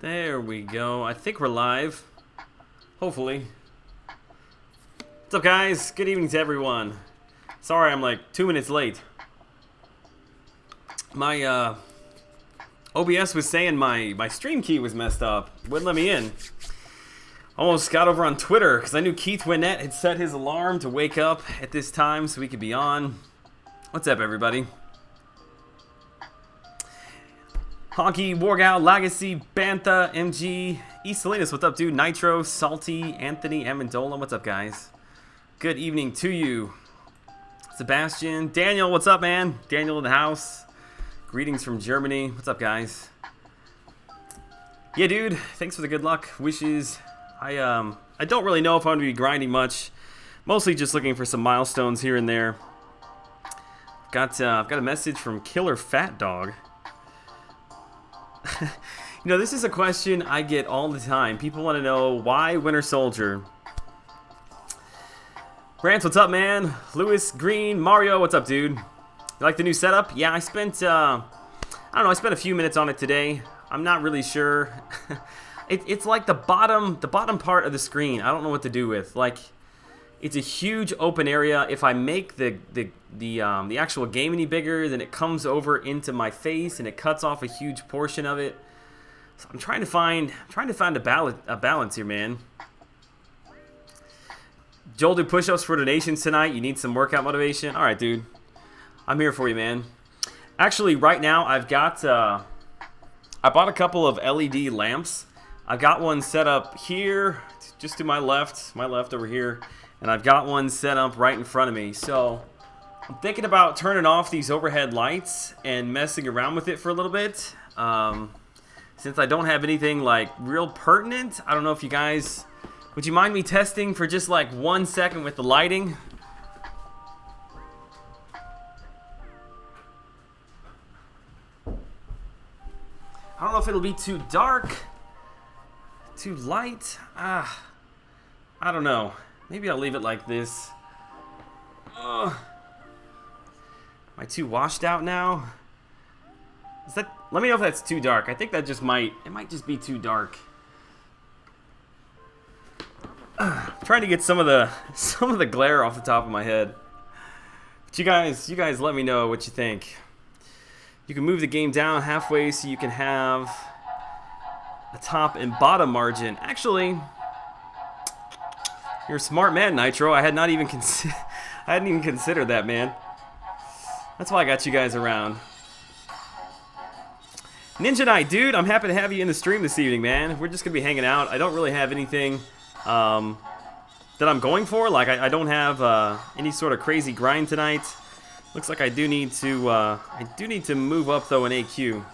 There we go. I think we're live. Hopefully. What's up, guys? Good evening to everyone. Sorry I'm like 2 minutes late. My OBS was saying my stream key was messed up. Wouldn't let me in. Almost got over on Twitter because I knew Keith Winnett had set his alarm to wake up at this time so we could be on. What's up, everybody? Honky, Wargow, Legacy, Bantha, MG, East Salinas, what's up, dude? Nitro, Salty, Anthony, Amendola, what's up, guys? Good evening to you. Sebastian, Daniel, what's up, man? Daniel in the house. Greetings from Germany. What's up, guys? Yeah, dude, thanks for the good luck wishes. I don't really know if I'm going to be grinding much. Mostly just looking for some milestones here and there. I've got a message from Killer Fat Dog. You know, this is a question I get all the time. People want to know why Winter Soldier. Brant, what's up, man? Lewis, Green, Mario, what's up, dude? You like the new setup? Yeah, I spent I don't know. I spent a few minutes on it today. I'm not really sure. It's like the bottom part of the screen. I don't know what to do with. Like, it's a huge open area. If I make the actual game any bigger, then it comes over into my face and it cuts off a huge portion of it. So I'm trying to find a balance here, man. Joel, do push-ups for donations tonight. You need some workout motivation. All right, dude. I'm here for you, man. Actually, right now I've got I bought a couple of LED lamps. I've got one set up here, just to my left over here. And I've got one set up right in front of me. So I'm thinking about turning off these overhead lights and messing around with it for a little bit. Since I don't have anything like real pertinent, I don't know if you guys, would you mind me testing for just like 1 second with the lighting? I don't know if it'll be too dark, too light. I don't know. Maybe I'll leave it like this. Am I too washed out now? Is that? Let me know if that's too dark. I think that just might just be too dark. Trying to get some of the glare off the top of my head. But you guys let me know what you think. You can move the game down halfway so you can have a top and bottom margin. Actually, you're a smart man, Nitro. I hadn't even considered that, man. That's why I got you guys around. Ninja Knight, dude, I'm happy to have you in the stream this evening, man. We're just gonna be hanging out. I don't really have anything that I'm going for. Like, I don't have any sort of crazy grind tonight. Looks like I do need to move up though in AQ.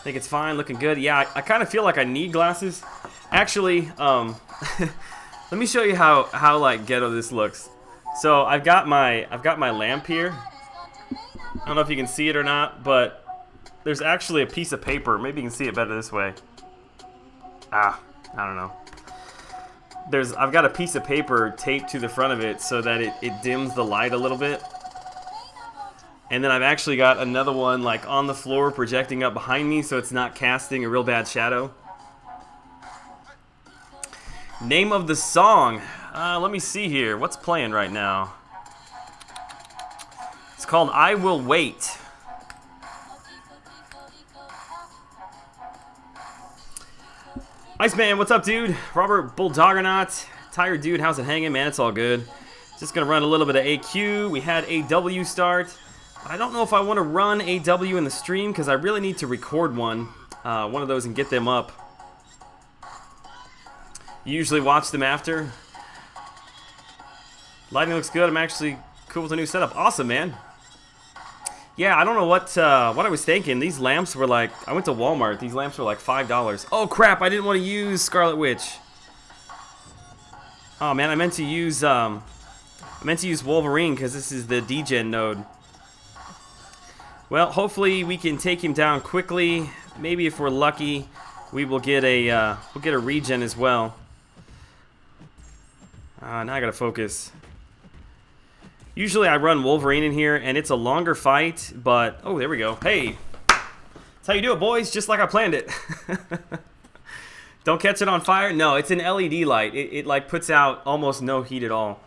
I think it's fine, looking good. Yeah, I kind of feel like I need glasses. Actually, let me show you how like ghetto this looks. So I've got my lamp here. I don't know if you can see it or not, but there's actually a piece of paper. Maybe you can see it better this way. I don't know. I've got a piece of paper taped to the front of it so that it dims the light a little bit. And then I've actually got another one like on the floor projecting up behind me so it's not casting a real bad shadow. Name of the song. Let me see here. What's playing right now? It's called I Will Wait. Iceman, what's up, dude? Robert Bulldoggernaut. Tired dude, how's it hanging? Man, it's all good. Just going to run a little bit of AQ. We had AW start. I don't know if I want to run AW in the stream because I really need to record one of those and get them up. You usually watch them after. Lighting looks good. I'm actually cool with the new setup. Awesome, man. Yeah, I don't know what I was thinking. These lamps were like, I went to Walmart. These lamps were like $5. Oh crap! I didn't want to use Scarlet Witch. Oh man, I meant to use Wolverine because this is the degen node. Well, hopefully we can take him down quickly. Maybe if we're lucky, we will get a regen as well. Now I gotta focus. Usually I run Wolverine in here, and it's a longer fight, but... Oh, there we go. Hey! That's how you do it, boys. Just like I planned it. Don't catch it on fire. No, it's an LED light. It like puts out almost no heat at all.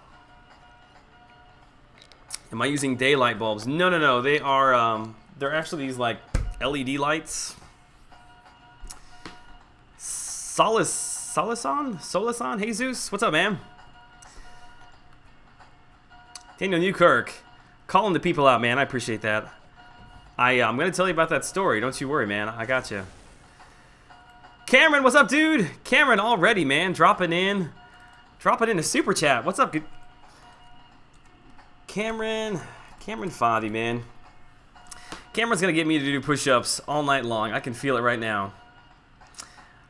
Am I using daylight bulbs? No, no, no. They are. They're actually these like LED lights. Solason? Jesus, what's up, man? Daniel Newkirk, calling the people out, man. I appreciate that. I'm gonna tell you about that story. Don't you worry, man. I got you. Cameron, what's up, dude? Cameron already, man. Dropping in a super chat. What's up, Cameron Favi, man. Cameron's gonna get me to do push-ups all night long. I can feel it right now.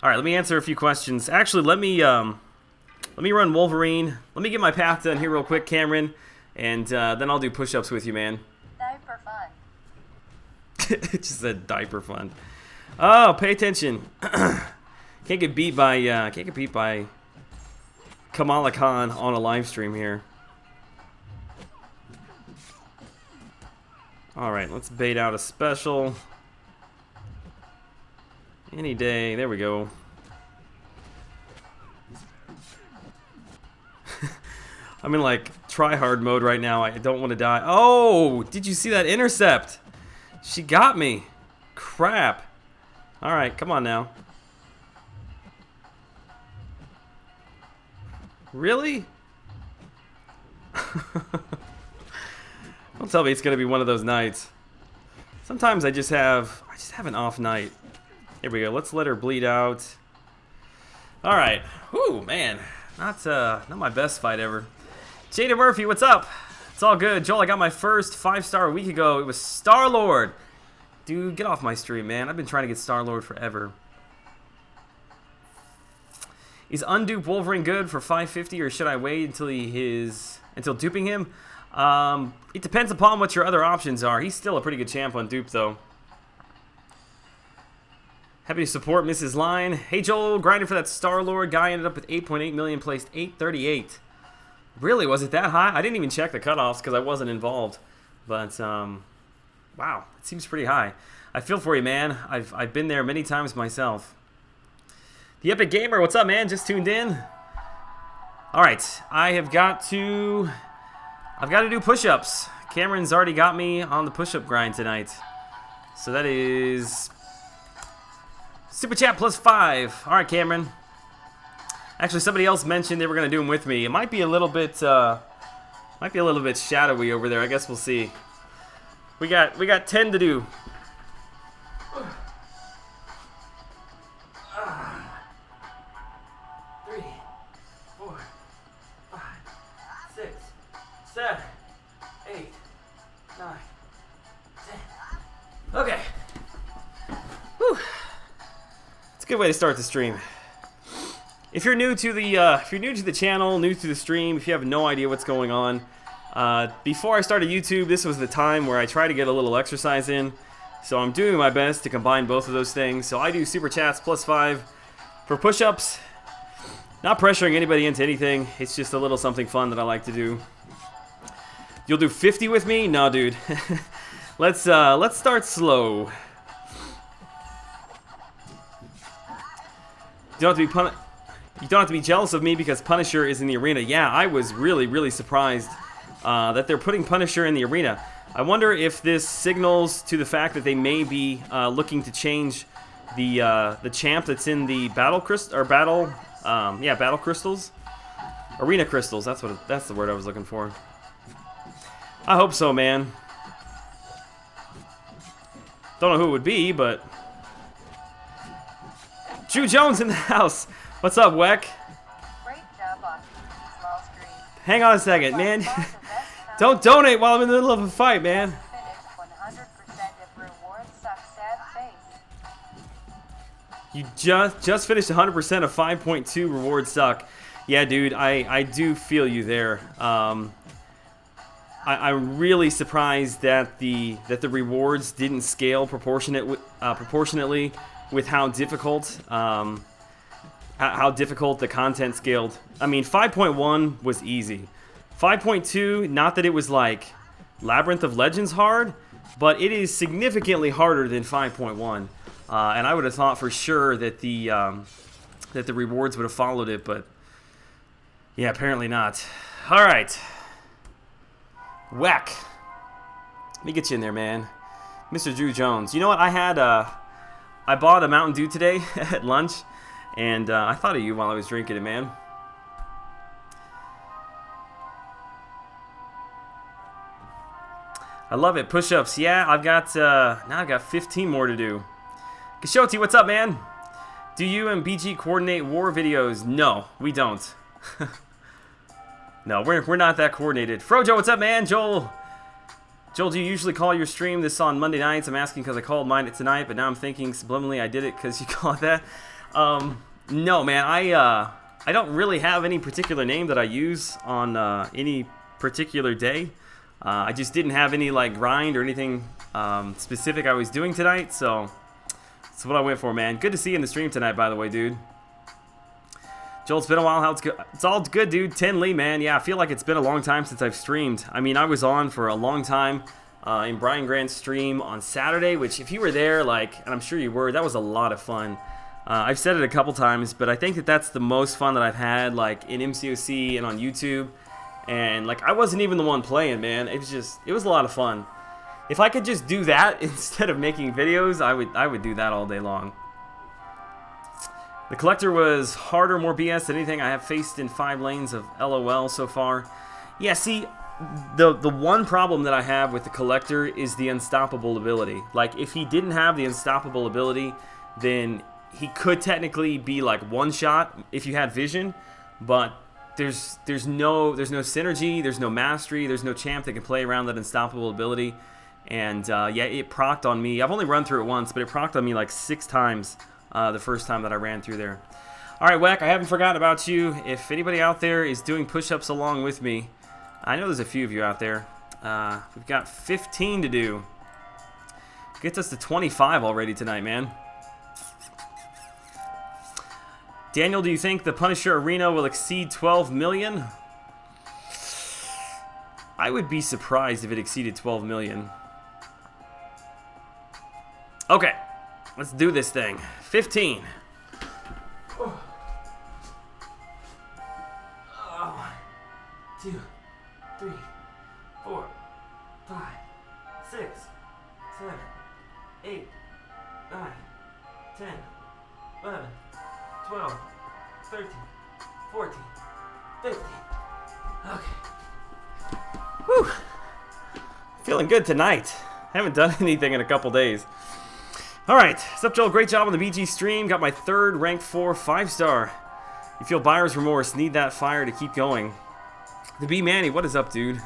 All right, let me answer a few questions. Actually, let me run Wolverine. Let me get my path done here real quick, Cameron, and then I'll do push-ups with you, man. Diaper fun. It just said diaper fun. Oh, pay attention. Can't get beat by Kamala Khan on a live stream here. All right, let's bait out a special. Any day. There we go. I'm in like try-hard mode right now. I don't want to die. Oh, did you see that intercept? She got me. Crap. All right, come on now. Really? Don't tell me it's gonna be one of those nights. Sometimes I just have an off night. Here we go. Let's let her bleed out. All right. Whew, man. Not my best fight ever. Jada Murphy, what's up? It's all good. Joel, I got my first 5-star a week ago. It was Star-Lord. Dude, get off my stream, man. I've been trying to get Star-Lord forever. Is undupe Wolverine good for 550, or should I wait until duping him? It depends upon what your other options are. He's still a pretty good champ on dupe, though. Happy to support Mrs. Line. Hey, Joel, grinding for that Star-Lord guy. Ended up with 8.8 million, placed 838. Really? Was it that high? I didn't even check the cutoffs because I wasn't involved. But, wow, it seems pretty high. I feel for you, man. I've been there many times myself. The Epic Gamer, what's up, man? Just tuned in. All right, I've got to do push-ups. Cameron's already got me on the push-up grind tonight. So that is Super Chat plus 5. All right, Cameron. Actually, somebody else mentioned they were going to do them with me. It might be a little bit shadowy over there. I guess we'll see. We got 10 to do. 3, 4, 5, 6, 7, 8, 9, 10. Okay. Whew. It's a good way to start the stream. If you're new to the channel, new to the stream, if you have no idea what's going on, before I started YouTube, this was the time where I try to get a little exercise in. So I'm doing my best to combine both of those things. So I do super chats plus 5 for push-ups. Not pressuring anybody into anything. It's just a little something fun that I like to do. You'll do 50 with me? No, dude. Let's start slow. You don't have to be jealous of me because Punisher is in the arena. Yeah, I was really, really surprised that they're putting Punisher in the arena. I wonder if this signals to the fact that they may be looking to change the champ that's in the battle crystals, arena crystals. That's the word I was looking for. I hope so, man. Don't know who it would be, but Drew Jones in the house. What's up, Weck? Great job on small screen. Hang on a second, man. Don't donate while I'm in the middle of a fight, man. Finished 100% of rewards suck sad face. You just finished 100% of 5.2 rewards suck. Yeah, dude, I do feel you there. I'm really surprised that the rewards didn't scale proportionately with how difficult the content scaled. I mean, 5.1 was easy. 5.2, not that it was like Labyrinth of Legends hard, but it is significantly harder than 5.1. And I would have thought for sure that the rewards would have followed it, but yeah, apparently not. All right. Whack. Let me get you in there, man. Mr. Drew Jones. You know what? I bought a Mountain Dew today at lunch, and I thought of you while I was drinking it, man. I love it. Push-ups. Yeah, I've got now I've got 15 more to do. Kishoti, what's up, man? Do you and BG coordinate war videos? No, we don't. No, we're not that coordinated. Frojo, what's up, man? Joel, do you usually call your stream this on Monday nights? I'm asking because I called mine tonight, but now I'm thinking subliminally I did it because you call it that. No, man, I don't really have any particular name that I use on any particular day. I just didn't have any like grind or anything specific I was doing tonight, so that's what I went for, man. Good to see you in the stream tonight, by the way, dude. Joel, it's been a while. How's good? It's all good, dude. 10 Lee, man. Yeah, I feel like it's been a long time since I've streamed. I mean, I was on for a long time in Brian Grant's stream on Saturday, which if you were there, like, and I'm sure you were, that was a lot of fun. I've said it a couple times, but I think that that's the most fun that I've had, like, in MCOC and on YouTube. And, like, I wasn't even the one playing, man. It was a lot of fun. If I could just do that instead of making videos, I would do that all day long. The collector was harder, more BS than anything I have faced in 5 lanes of LOL so far. Yeah, see, the one problem that I have with the collector is the unstoppable ability. Like, if he didn't have the unstoppable ability, then he could technically be like one shot if you had vision, but there's no synergy, there's no mastery, there's no champ that can play around that unstoppable ability. And yeah, it procced on me. I've only run through it once, but it procced on me like 6 times the first time that I ran through there. All right, Wack, I haven't forgotten about you. If anybody out there is doing push-ups along with me, I know there's a few of you out there. We've got 15 to do. Gets us to 25 already tonight, man. Daniel, do you think the Punisher Arena will exceed 12 million? I would be surprised if it exceeded 12 million. Okay, let's do this thing. 15. Oh. 1, 2, 3, 4, 5, 6, 7, 8, 9, 10, 11, 12, 13, 14, 15. Okay. Whew. Feeling good tonight. Haven't done anything in a couple days. Alright, what's up, Joel? Great job on the BG stream. Got my 3rd rank 4 5-star. You feel buyer's remorse. Need that fire to keep going. The B Manny, what is up, dude?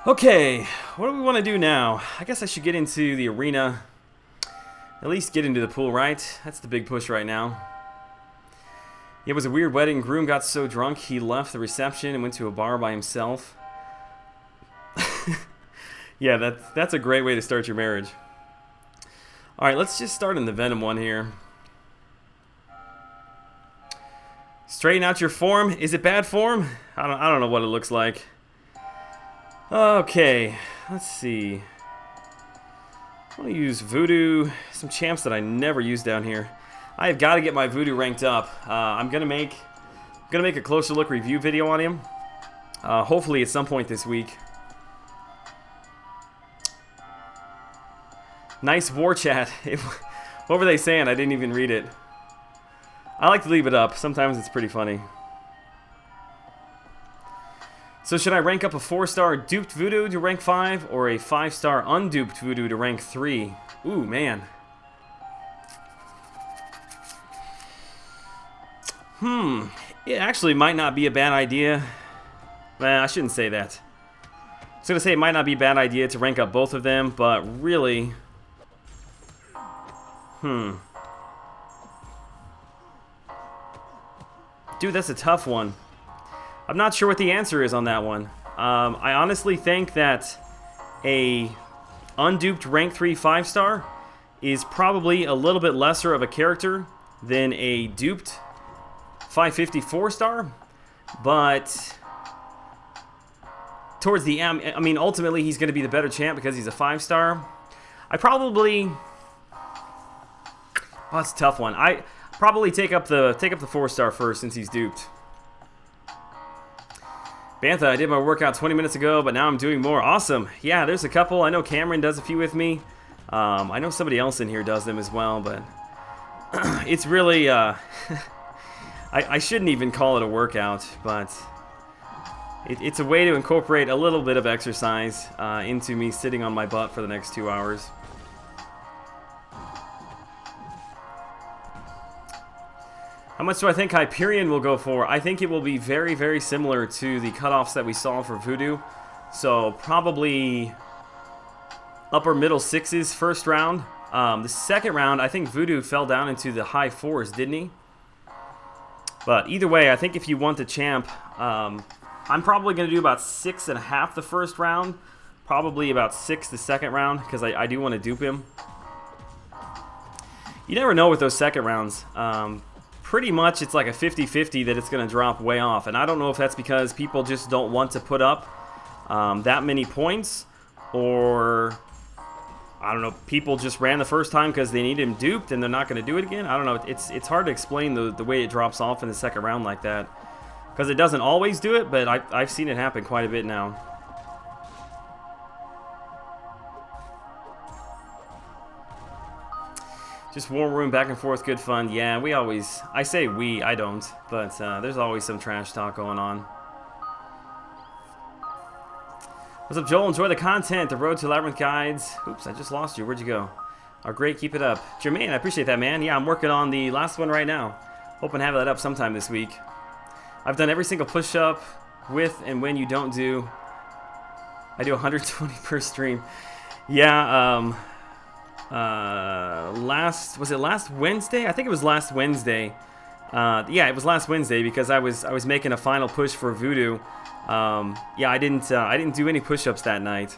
Okay, what do we want to do now? I guess I should get into the arena. At least get into the pool, right? That's the big push right now. It was a weird wedding. Groom got so drunk he left the reception and went to a bar by himself. Yeah, that's a great way to start your marriage. Alright, let's just start in the Venom one here. Straighten out your form. Is it bad form? I don't know what it looks like. Okay, let's see. I want to use Voodoo, some champs that I never use down here. I have got to get my Voodoo ranked up. I'm gonna make a closer look review video on him. Hopefully at some point this week. Nice war chat. What were they saying? I didn't even read it. I like to leave it up. Sometimes it's pretty funny. So should I rank up a 4-star duped Voodoo to rank 5 or a 5-star unduped Voodoo to rank 3? Ooh, man. It actually might not be a bad idea. Well, I shouldn't say that. I was going to say it might not be a bad idea to rank up both of them, but really... Dude, that's a tough one. I'm not sure what the answer is on that one. I honestly think that a unduped rank 3 5-star is probably a little bit lesser of a character than a duped 550 4-star, but towards the end, I mean, ultimately he's going to be the better champ because he's a 5-star. I probably Oh, that's a tough one. I probably take up the 4-star first since he's duped. Bantha, I did my workout 20 minutes ago, but now I'm doing more. Awesome. Yeah, there's a couple. I know Cameron does a few with me. I know somebody else in here does them as well, but it's really, I shouldn't even call it a workout, but it's a way to incorporate a little bit of exercise into me sitting on my butt for the next 2 hours. How much do I think Hyperion will go for? I think it will be very, very similar to the cutoffs that we saw for Voodoo. So probably upper middle 6s first round. The second round, I think Voodoo fell down into the high 4s, didn't he? But either way, I think if you want the champ, I'm probably going to do about 6.5 the first round. Probably about 6 the second round, because I do want to dupe him. You never know with those second rounds. Pretty much it's like a 50-50 that it's going to drop way off. And I don't know if that's because people just don't want to put up that many points, or I don't know, people just ran the first time because they need him duped and they're not going to do it again. I don't know. It's hard to explain the way it drops off in the second round like that, because it doesn't always do it, but I've seen it happen quite a bit now. Just war room, back and forth, good fun. Yeah, we always, I say we, I don't, but there's always some trash talk going on. What's up, Joel? Enjoy the content. The Road to Labyrinth guides. Oops, I just lost you. Where'd you go? Are great. Keep it up. Jermaine, I appreciate that, man. Yeah, I'm working on the last one right now. Hoping to have that up sometime this week. I've done every single push-up with and when you don't do. I do 120 per stream. Yeah, was it last Wednesday? I think it was last Wednesday. Yeah, it was last Wednesday because I was making a final push for Voodoo. Yeah, I didn't do any push-ups that night.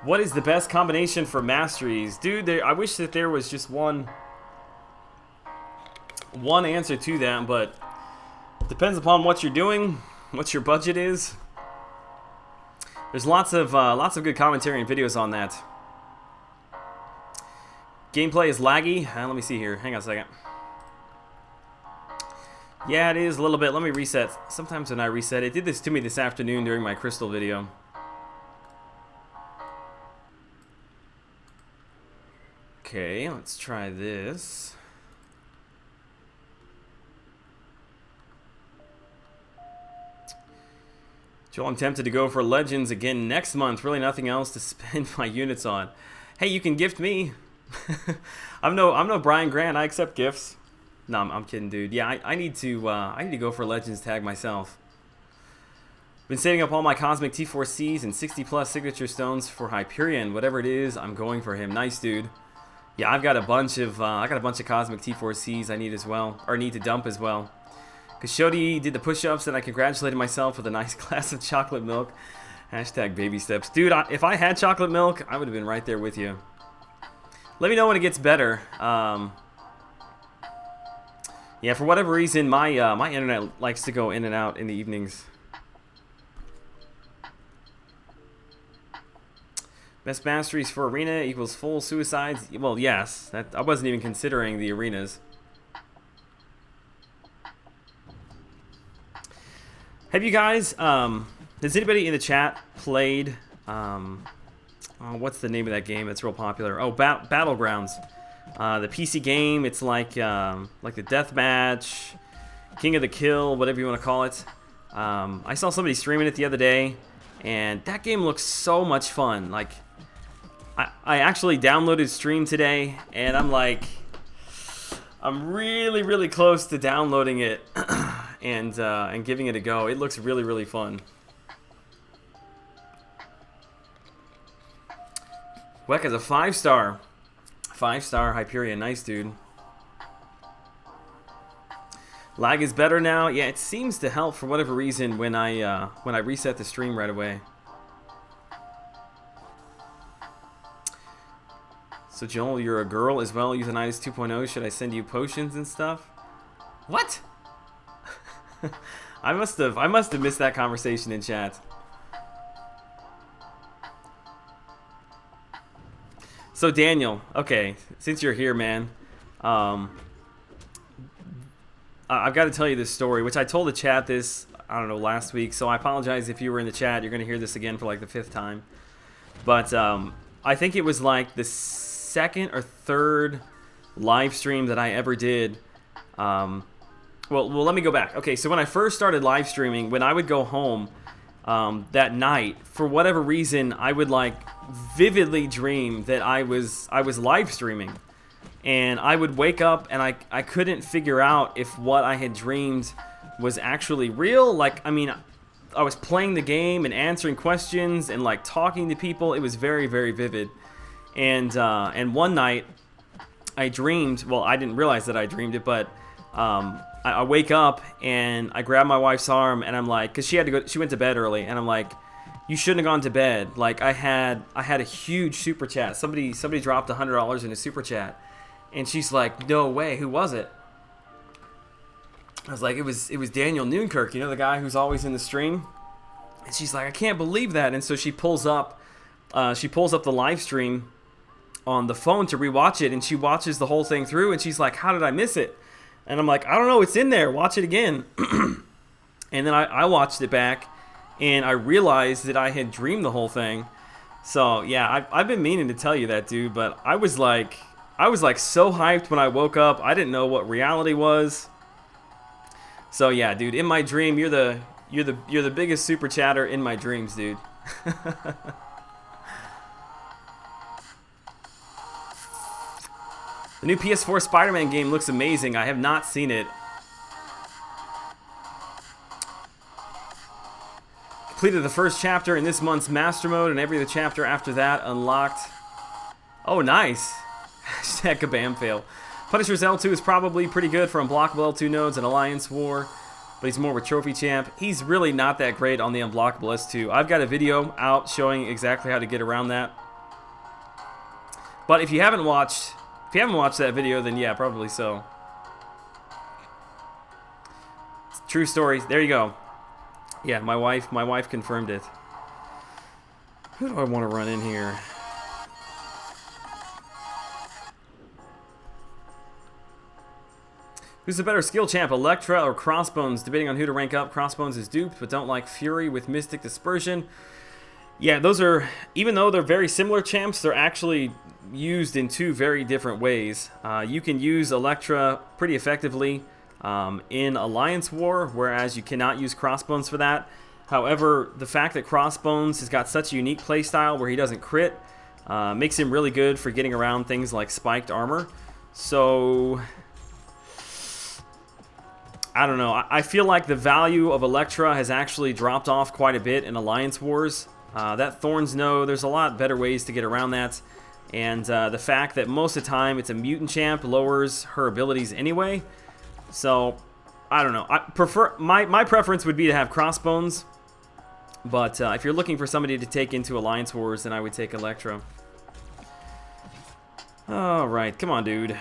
What is the best combination for masteries? Dude, I wish that there was just one answer to that, but it depends upon what you're doing, what your budget is. There's lots of good commentary and videos on that. Gameplay is laggy. Let me see here. Hang on a second. Yeah, it is a little bit. Let me reset. Sometimes when I reset, it did this to me this afternoon during my crystal video. Okay, let's try this. Joel, I'm tempted to go for Legends again next month. Really nothing else to spend my units on. Hey, you can gift me. I'm no Brian Grant. I accept gifts. No, I'm kidding, dude. Yeah, I need to go for Legends tag myself. Been saving up all my Cosmic T4Cs and 60+ signature stones for Hyperion. Whatever it is, I'm going for him. Nice, dude. Yeah, I've got a bunch of Cosmic T4Cs I need as well, or need to dump as well. Kashodi did the push-ups, and I congratulated myself with a nice glass of chocolate milk. Hashtag baby steps. Dude, if I had chocolate milk, I would have been right there with you. Let me know when it gets better. Yeah, for whatever reason, my my internet likes to go in and out in the evenings. Best masteries for arena equals full suicides. Well, yes. I wasn't even considering the arenas. Have you guys, has anybody in the chat played, what's the name of that game that's real popular? Oh, Battlegrounds. The PC game, it's like the Deathmatch, King of the Kill, whatever you want to call it. I saw somebody streaming it the other day, and that game looks so much fun. Like, I actually downloaded Stream today, and I'm like, I'm really, really close to downloading it and giving it a go. It looks really, really fun. Weck is a 5-star. 5-star Hyperion. Nice, dude. Lag is better now. Yeah, it seems to help for whatever reason when I reset the stream right away. So Joel, you're a girl as well. Euthanitis 2.0. Should I send you potions and stuff? What? I must have missed that conversation in chat. So Daniel, okay, since you're here, man, I've got to tell you this story, which I told the chat this, I don't know, last week. So I apologize if you were in the chat. You're going to hear this again for like the 5th time. But I think it was like the 2nd or 3rd live stream that I ever did. Well, let me go back. Okay, so when I first started live streaming, when I would go home that night, for whatever reason, I would like vividly dream that I was live streaming. And I would wake up and I couldn't figure out if what I had dreamed was actually real. Like, I mean, I was playing the game and answering questions and like talking to people. It was very, very vivid. And one night I dreamed, well, I didn't realize that I dreamed it, but I wake up and I grab my wife's arm and I'm like, because she went to bed early, and I'm like, you shouldn't have gone to bed. Like, I had a huge super chat. Somebody dropped $100 in a super chat. And she's like, no way, who was it? I was like, it was Daniel Noonkirk, you know, the guy who's always in the stream. And she's like, I can't believe that. And so she pulls up the live stream on the phone to rewatch it, and she watches the whole thing through, and she's like, how did I miss it? And I'm like, I don't know, it's in there, watch it again. And then I watched it back, and I realized that I had dreamed the whole thing. So yeah, I've been meaning to tell you that, dude, but I was like so hyped when I woke up. I didn't know what reality was. So yeah, dude, in my dream, you're the biggest super chatter in my dreams, dude. The new PS4 Spider-Man game looks amazing. I have not seen it. Completed the first chapter in this month's Master Mode, and every other chapter after that unlocked. Oh, nice. Hashtag Kabam fail. Punisher's L2 is probably pretty good for unblockable L2 nodes and Alliance War, but he's more of a trophy champ. He's really not that great on the unblockable S2. I've got a video out showing exactly how to get around that. But if you haven't watched that video, then yeah, probably so. True story. There you go. Yeah, my wife confirmed it. Who do I want to run in here? Who's the better skill champ, Electra or Crossbones? Debating on who to rank up. Crossbones is duped, but don't like Fury with Mystic Dispersion. Yeah, those are, even though they're very similar champs, they're actually used in 2 very different ways. You can use Electra pretty effectively in Alliance War, whereas you cannot use Crossbones for that. However, the fact that Crossbones has got such a unique playstyle where he doesn't crit makes him really good for getting around things like spiked armor. So I don't know. I feel like the value of Electra has actually dropped off quite a bit in Alliance Wars. That Thorns node, there's a lot better ways to get around that. And the fact that most of the time it's a mutant champ lowers her abilities anyway. So, I don't know. I prefer my preference would be to have Crossbones. But if you're looking for somebody to take into Alliance Wars, then I would take Electra. Alright, come on, dude.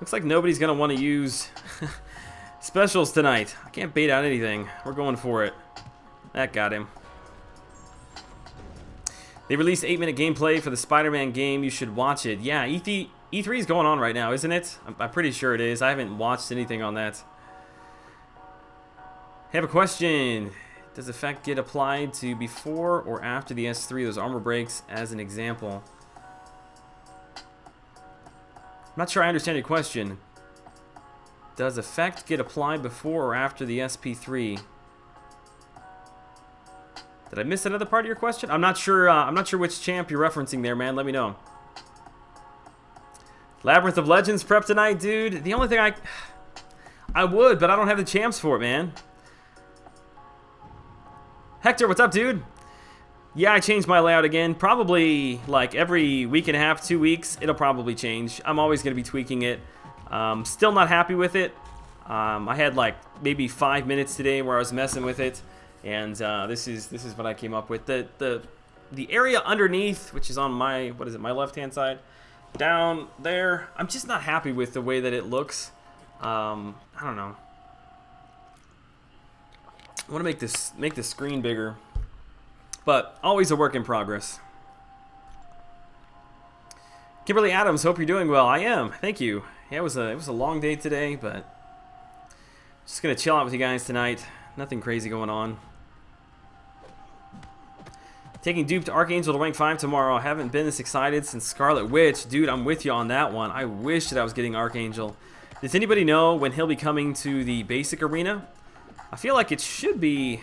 Looks like nobody's going to want to use specials tonight. I can't bait out anything. We're going for it. That got him. They released 8-minute gameplay for the Spider-Man game. You should watch it. Yeah, E3 is going on right now, isn't it? I'm pretty sure it is. I haven't watched anything on that. I have a question. Does effect get applied to before or after the S3, those armor breaks, as an example? I'm not sure I understand your question. Does effect get applied before or after the SP3? Did I miss another part of your question? I'm not sure. I'm not sure which champ you're referencing there, man. Let me know. Labyrinth of Legends prep tonight, dude. The only thing I would, but I don't have the champs for it, man. Hector, what's up, dude? Yeah, I changed my layout again. Probably like every week and a half, 2 weeks, it'll probably change. I'm always going to be tweaking it. Still not happy with it. I had like maybe 5 minutes today where I was messing with it, and this is what I came up with. The area underneath, which is on my my left-hand side, down there. I'm just not happy with the way that it looks. I don't know. I want to make this screen bigger. but always a work in progress. Kimberly Adams, hope you're doing well. I am. Thank you. Yeah, it was a long day today, but just gonna chill out with you guys tonight. Nothing crazy going on. Taking Duped Archangel to rank 5 tomorrow. I haven't been this excited since Scarlet Witch. Dude, I'm with you on that one. I wish that I was getting Archangel. Does anybody know when he'll be coming to the basic arena? I feel like it should be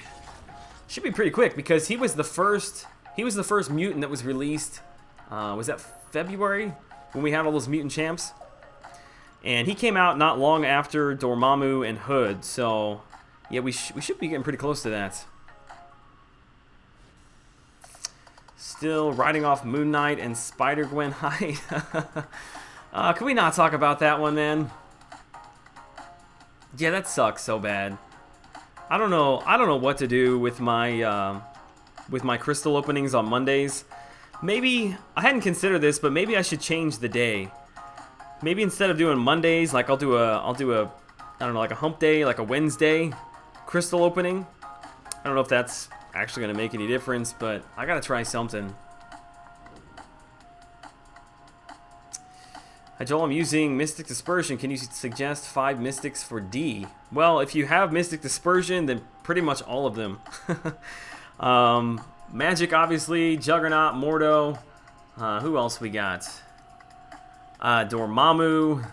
pretty quick because he was the first mutant that was released. Was that February when we had all those mutant champs? And he came out not long after Dormammu and Hood. So yeah, we should be getting pretty close to that. Still riding off Moon Knight and Spider-Gwen. Hi. Can we not talk about that one, man? Yeah, that sucks so bad. I don't know what to do with my crystal openings on Mondays. Maybe I hadn't considered this, but maybe I should change the day. Maybe instead of doing Mondays, like I'll do a I don't know, like a hump day, like a Wednesday crystal opening. I don't know if that's actually going to make any difference, but I got to try something. Hi Joel, I'm using Mystic Dispersion. Can you suggest 5 Mystics for D? Well, if you have Mystic Dispersion, then pretty much all of them. Magic, obviously, Juggernaut, Mordo. Who else we got? Dormammu.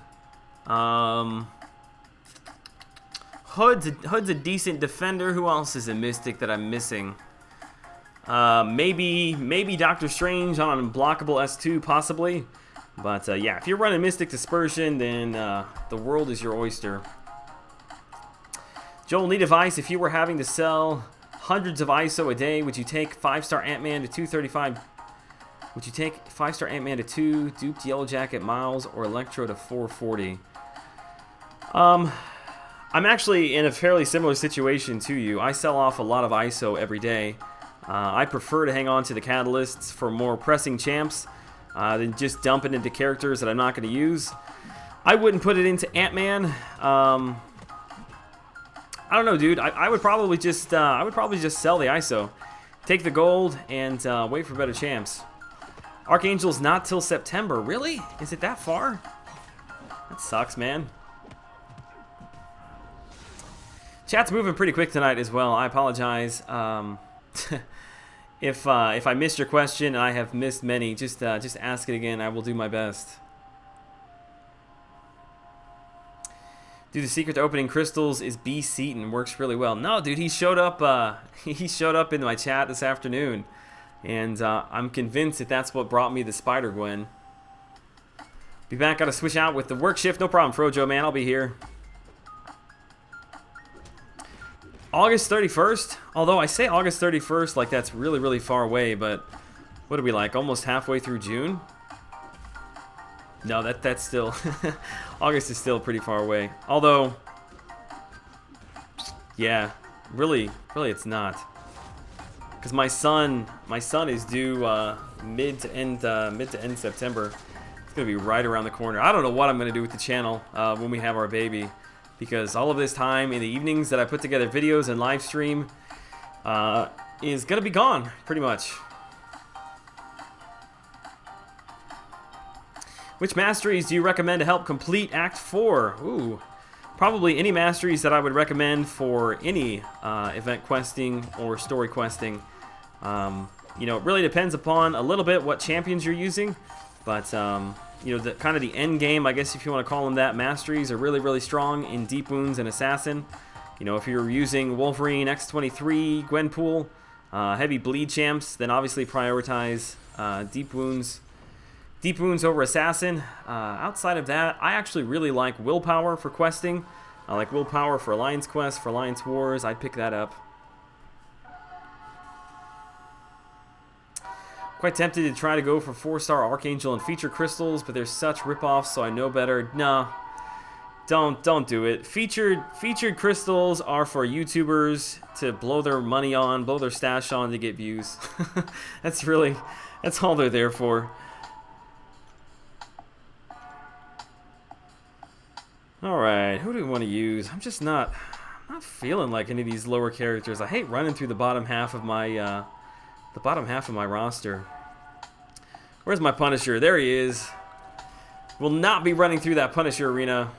Hood's a decent defender. Who else is a Mystic that I'm missing? Maybe Doctor Strange on unblockable S2, possibly. But yeah, if you're running Mystic Dispersion, then the world is your oyster. Joel, need advice. If you were having to sell hundreds of ISO a day, would you take 5-star Ant-Man to 235? Would you take 5-star Ant-Man to 2, Duped Yellow Jacket Miles, or Electro to 440? I'm actually in a fairly similar situation to you. I sell off a lot of ISO every day. I prefer to hang on to the catalysts for more pressing champs than just dump it into characters that I'm not going to use. I wouldn't put it into Ant-Man. I don't know, dude. I would probably just sell the ISO, take the gold, and wait for better champs. Archangel's not till September. Really? Is it that far? That sucks, man. Chat's moving pretty quick tonight as well. I apologize. If I missed your question, I have missed many. Just ask it again. I will do my best. Dude, the secret to opening crystals is B. Seaton. Works really well. No, dude, he showed up. He showed up in my chat this afternoon, and I'm convinced that that's what brought me the Spider-Gwen. Be back. Gotta switch out with the work shift. No problem, Frojo, man. I'll be here. August 31st, although I say August 31st like that's really, really far away, but what are we, like almost halfway through June? No, that's still, August is still pretty far away. Although, yeah, really it's not. Because my son is due mid to end September. It's gonna be right around the corner. I don't know what I'm gonna do with the channel when we have our baby. Because all of this time in the evenings that I put together videos and live stream is going to be gone, pretty much. Which masteries do you recommend to help complete Act 4? Ooh, probably any masteries that I would recommend for any event questing or story questing. You know, it really depends upon a little bit what champions you're using, but you know, kind of the end game, I guess if you want to call them that, masteries are really, really strong in Deep Wounds and Assassin. You know, if you're using Wolverine, X-23, Gwenpool, heavy bleed champs, then obviously prioritize Deep Wounds over Assassin. Outside of that, I actually really like Willpower for questing. I like Willpower for Alliance Quest, for Alliance Wars. I'd pick that up. Quite tempted to try to go for 4-star Archangel and feature crystals, but there's such rip-offs, so I know better. No, don't do it. Featured crystals are for YouTubers to blow their money on, blow their stash on to get views. That's all they're there for. All right, who do we want to use? I'm just not feeling like any of these lower characters. I hate running through the bottom half of my the bottom half of my roster. Where's my Punisher? There he is. Will not be running through that Punisher arena.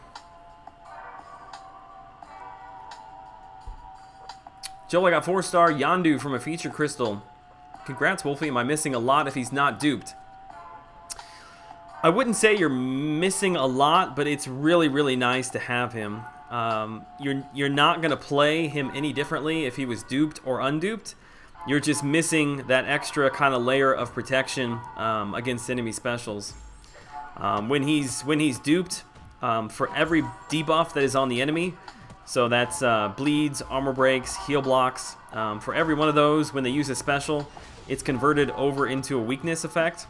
Joel, I got 4-star Yondu from a feature crystal. Congrats, Wolfie. Am I missing a lot if he's not duped? I wouldn't say you're missing a lot, but it's really, really nice to have him. You're not going to play him any differently if he was duped or unduped. You're just missing that extra kind of layer of protection against enemy specials. When he's duped, for every debuff that is on the enemy, so that's bleeds, armor breaks, heal blocks, for every one of those, when they use a special, it's converted over into a weakness effect,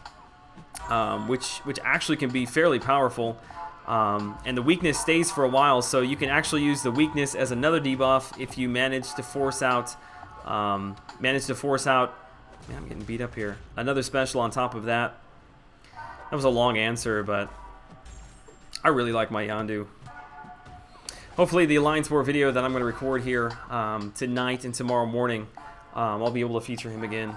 which actually can be fairly powerful. And the weakness stays for a while, so you can actually use the weakness as another debuff if you manage to force out. Man, I'm getting beat up here. Another special on top of that. That was a long answer, but I really like my Yondu. Hopefully the Alliance War video that I'm going to record here tonight and tomorrow morning, I'll be able to feature him again.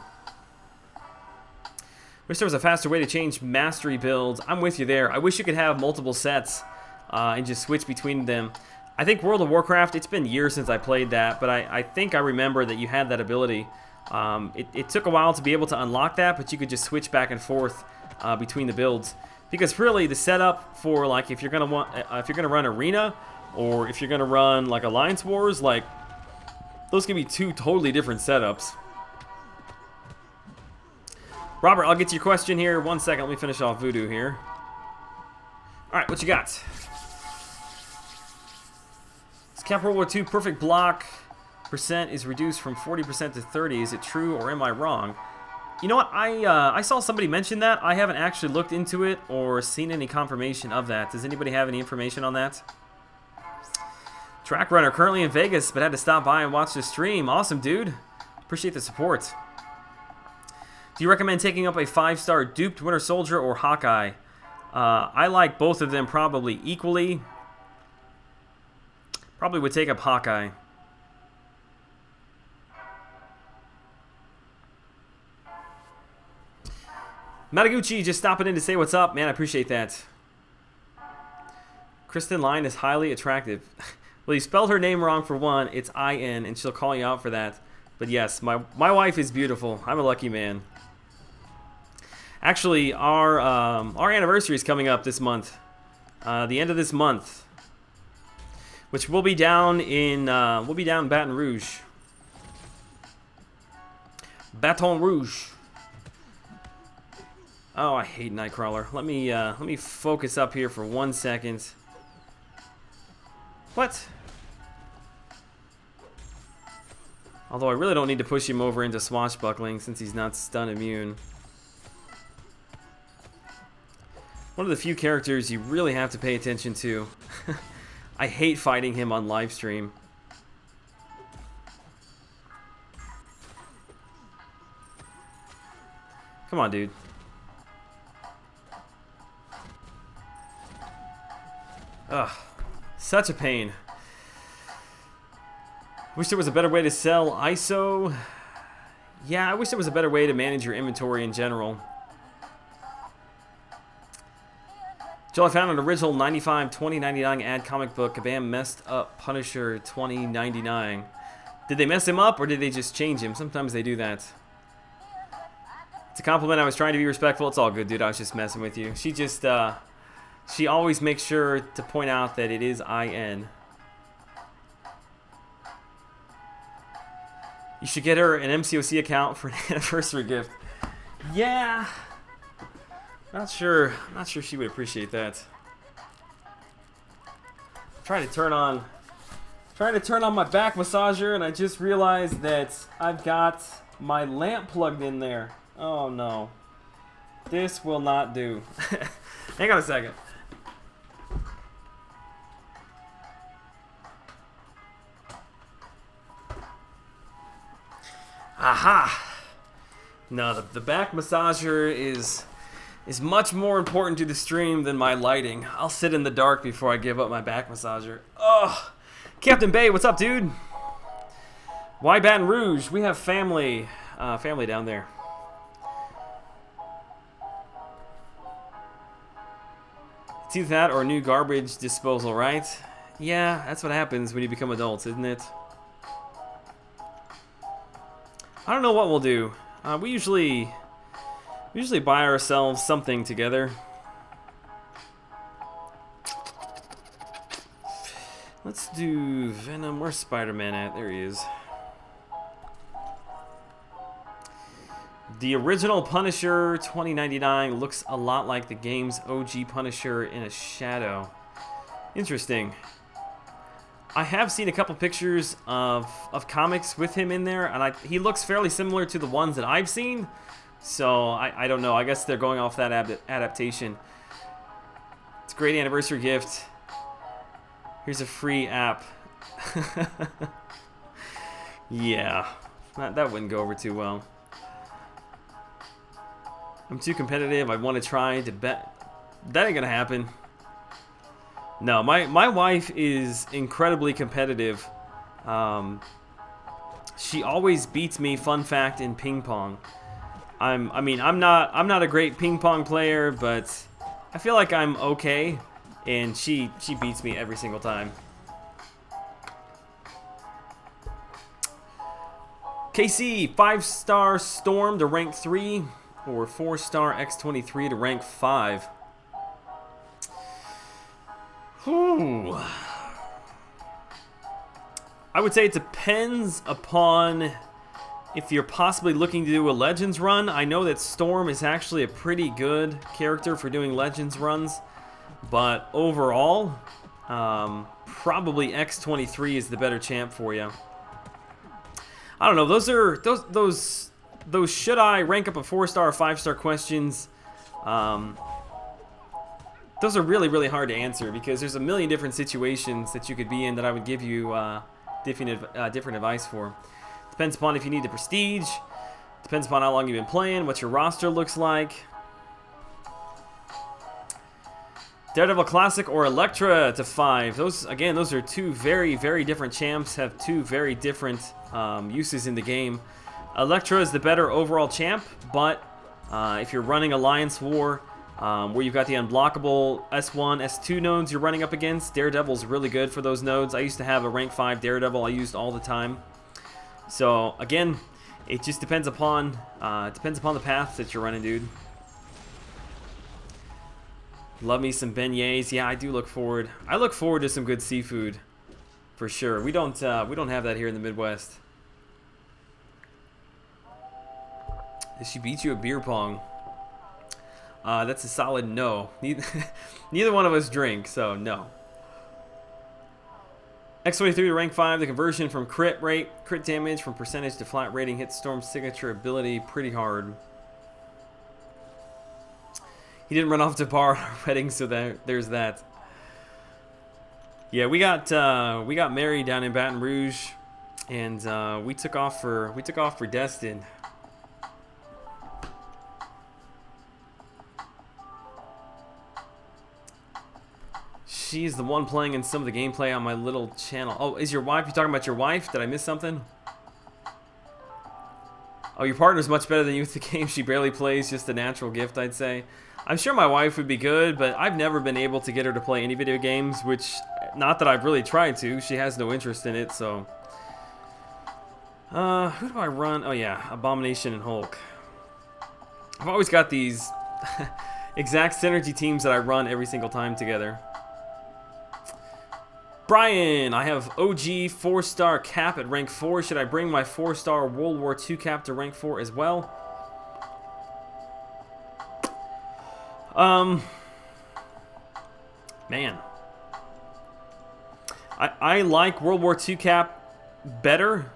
Wish there was a faster way to change mastery builds. I'm with you there. I wish you could have multiple sets and just switch between them. I think World of Warcraft, it's been years since I played that, but I think I remember that you had that ability. It took a while to be able to unlock that, but you could just switch back and forth between the builds. Because really, the setup for like if you're gonna run Arena, or if you're gonna run like Alliance Wars, like those can be two totally different setups. Robert, I'll get to your question here. 1 second, let me finish off Voodoo here. All right, what you got? Cap World War II perfect block percent is reduced from 40% to 30. Is it true or am I wrong? You know what? I saw somebody mention that. I haven't actually looked into it or seen any confirmation of that. Does anybody have any information on that? Track Runner currently in Vegas, but had to stop by and watch the stream. Awesome, dude. Appreciate the support. Do you recommend taking up a 5-star duped Winter Soldier or Hawkeye? I like both of them probably equally. Probably would take up Hawkeye. Mataguchi just stopping in to say what's up. Man, I appreciate that. Kristen Line is highly attractive. Well, you spelled her name wrong for one. It's I-N, and she'll call you out for that. But yes, my wife is beautiful. I'm a lucky man. Actually, our anniversary is coming up this month. The end of this month. Which we'll be down in Baton Rouge. Baton Rouge. Oh, I hate Nightcrawler. Let me focus up here for 1 second. What? Although I really don't need to push him over into swashbuckling since he's not stun immune. One of the few characters you really have to pay attention to. I hate fighting him on live stream. Come on, dude. Ugh, such a pain. Wish there was a better way to sell ISO. Yeah, I wish there was a better way to manage your inventory in general. Joel, I found an original 95 2099 ad comic book. Kabam messed up Punisher 2099. Did they mess him up or did they just change him? Sometimes they do that. It's a compliment. I was trying to be respectful. It's all good, dude. I was just messing with you. She just, she always makes sure to point out that it is IN. You should get her an MCOC account for an anniversary gift. Yeah. Not sure she would appreciate that. Trying to turn on my back massager and I just realized that I've got my lamp plugged in there. Oh no. This will not do. Hang on a second. Aha! No, the back massager is much more important to the stream than my lighting. I'll sit in the dark before I give up my back massager. Oh, Captain Bay, what's up, dude? Why Baton Rouge? We have family down there. It's either that or new garbage disposal, right? Yeah, that's what happens when you become adults, isn't it? I don't know what we'll do. We usually buy ourselves something together. Let's do Venom. Where's Spider-Man at? There he is. The original Punisher 2099 looks a lot like the game's OG Punisher in a shadow. Interesting. I have seen a couple pictures of comics with him in there, and he looks fairly similar to the ones that I've seen. So I don't know. I guess they're going off that adaptation. It's a great anniversary gift. Here's a free app. Yeah, that wouldn't go over too well. I'm too competitive. I want to try to bet. That ain't gonna happen. No, my wife is incredibly competitive. She always beats me. Fun fact in ping pong. I'm not a great ping pong player, but I feel like I'm okay, and she beats me every single time. KC 5-star Storm to rank 3, or 4-star X23 to rank 5. Ooh. I would say it depends upon if you're possibly looking to do a Legends run. I know that Storm is actually a pretty good character for doing Legends runs, but overall, probably X23 is the better champ for you. I don't know. Those should I rank up a 4-star or 5-star questions. Those are really, really hard to answer because there's a million different situations that you could be in that I would give you different advice for. Depends upon if you need the prestige. Depends upon how long you've been playing, what your roster looks like. Daredevil Classic or Elektra to 5. Those are two very, very different champs. Have two very different uses in the game. Elektra is the better overall champ, but if you're running Alliance War, where you've got the unblockable S1, S2 nodes you're running up against, Daredevil's really good for those nodes. I used to have a rank 5 Daredevil I used all the time. So again, it just depends upon the path that you're running, dude. Love me some beignets. Yeah, I do look forward. I look forward to some good seafood, for sure. We don't have that here in the Midwest. Did she beat you at beer pong? That's a solid no. Neither one of us drink, so no. X23 to rank 5, the conversion from crit damage from percentage to flat rating hits Storm's signature ability pretty hard. He didn't run off to bar at our wedding, so there's that. Yeah, we got married down in Baton Rouge, and we took off for Destin. She's the one playing in some of the gameplay on my little channel. Oh, is your wife? You talking about your wife? Did I miss something? Oh, your partner's much better than you with the game. She barely plays, just a natural gift, I'd say. I'm sure my wife would be good, but I've never been able to get her to play any video games, which, not that I've really tried to. She has no interest in it, so. Who do I run? Oh, yeah, Abomination and Hulk. I've always got these exact synergy teams that I run every single time together. Brian, I have OG 4-star cap at rank 4. Should I bring my 4-star World War II cap to rank 4 as well? Man. I like World War II cap better.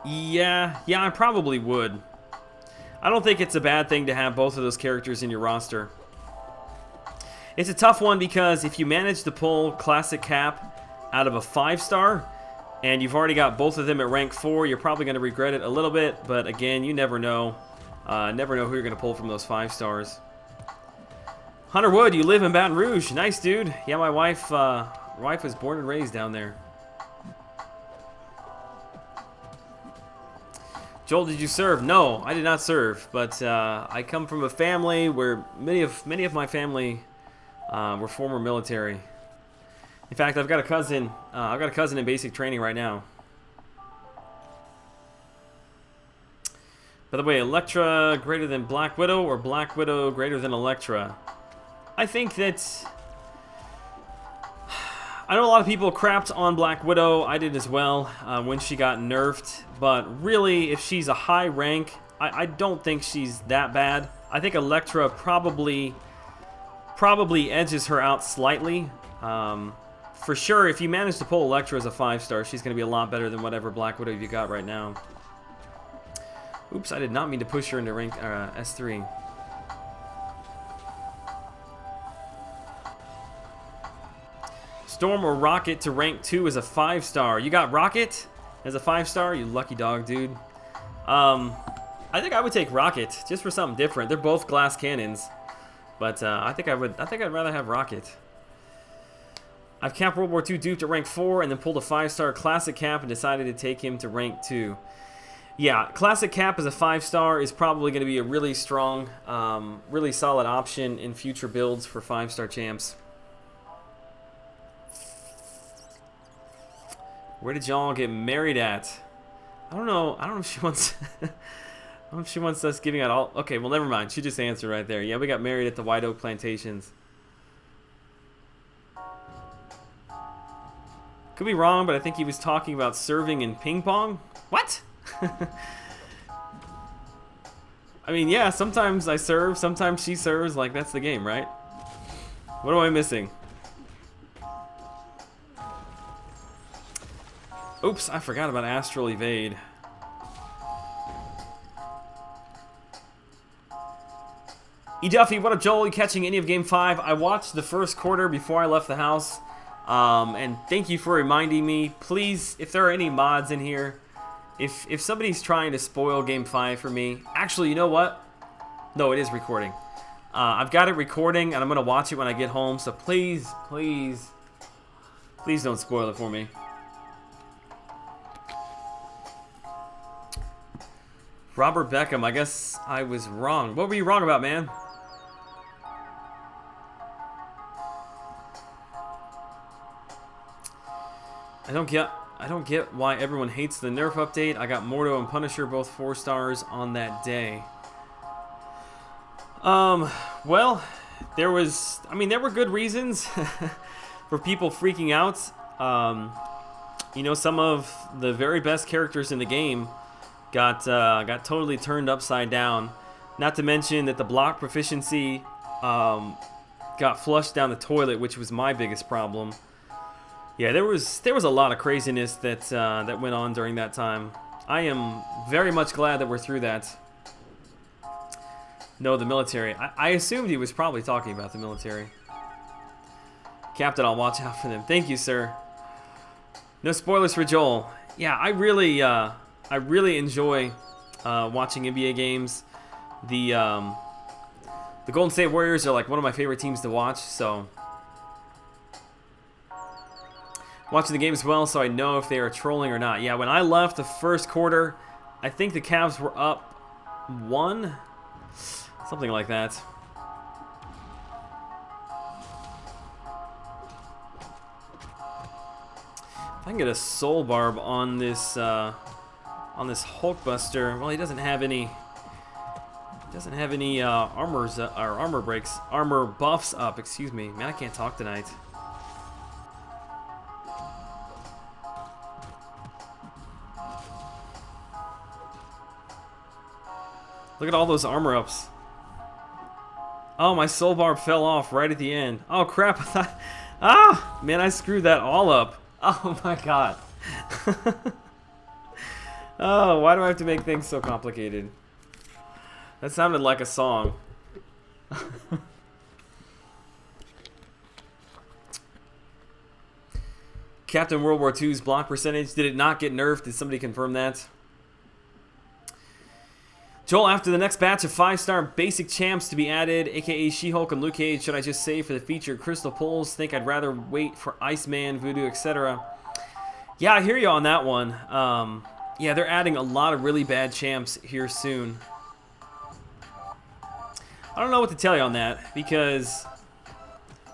Yeah, I probably would. I don't think it's a bad thing to have both of those characters in your roster. It's a tough one because if you manage to pull Classic Cap out of a 5-star and you've already got both of them at rank 4, you're probably going to regret it a little bit, but again, you never know. Never know who you're going to pull from those 5-stars. Hunter Wood, you live in Baton Rouge. Nice, dude. Yeah, my wife was born and raised down there. Joel, did you serve? No, I did not serve, but I come from a family where many of my family were former military. In fact, I've got a cousin. I've got a cousin in basic training right now. By the way, Elektra greater than Black Widow or Black Widow greater than Elektra? I think that... I know a lot of people crapped on Black Widow. I did as well when she got nerfed. But really, if she's a high rank, I don't think she's that bad. I think Elektra probably edges her out slightly. For sure, if you manage to pull Elektra as a 5-star, she's going to be a lot better than whatever Black Widow you got right now. Oops, I did not mean to push her into rank S3. Storm or Rocket to rank 2 as a 5-star. You got Rocket as a 5-star? You lucky dog, dude. I think I would take Rocket just for something different. They're both glass cannons, but I think I'd rather have Rocket. I've capped World War II duped at rank 4 and then pulled a 5-star Classic Cap and decided to take him to rank 2. Yeah, Classic Cap as a 5-star is probably going to be a really strong, really solid option in future builds for 5-star champs. Where did y'all get married at? I don't know. I don't know if she wants... I don't know if she wants us giving out all... Okay, well, never mind. She just answered right there. Yeah, we got married at the White Oak Plantations. Could be wrong, but I think he was talking about serving in ping pong. What? I mean, yeah, sometimes I serve, sometimes she serves. Like, that's the game, right? What am I missing? Oops, I forgot about Astral Evade. E. Duffy, what up, Joel? You catching any of Game 5? I watched the first quarter before I left the house. And thank you for reminding me. Please, if there are any mods in here, if somebody's trying to spoil Game 5 for me... Actually, you know what? No, it is recording. I've got it recording, and I'm going to watch it when I get home. So please, please, please don't spoil it for me. Robert Beckham, I guess I was wrong. What were you wrong about, man? I don't get why everyone hates the nerf update. I got Mordo and Punisher both 4 stars on that day. Well, there were good reasons for people freaking out. You know, some of the very best characters in the game got totally turned upside down. Not to mention that the block proficiency got flushed down the toilet, which was my biggest problem. Yeah, there was a lot of craziness that went on during that time. I am very much glad that we're through that. No, the military. I assumed he was probably talking about the military. Captain, I'll watch out for them. Thank you, sir. No spoilers for Joel. Yeah, I really enjoy watching NBA games. The Golden State Warriors are like one of my favorite teams to watch, so watching the game as well, so I know if they are trolling or not. Yeah, when I left the first quarter, I think the Cavs were up 1, something like that. If I can get a soul barb on this Hulkbuster, well, he doesn't have any. Armor buffs up. Excuse me, man, I can't talk tonight. Look at all those armor ups. Oh, my soul barb fell off right at the end. Oh crap! I thought, man, I screwed that all up. Oh my god. Oh, why do I have to make things so complicated? That sounded like a song. Captain World War II's block percentage, did it not get nerfed? Did somebody confirm that? Joel, after the next batch of 5-star basic champs to be added, aka She-Hulk and Luke Cage, should I just save for the featured crystal pulls? Think I'd rather wait for Iceman, Voodoo, etc. Yeah, I hear you on that one. Yeah, they're adding a lot of really bad champs here soon. I don't know what to tell you on that, because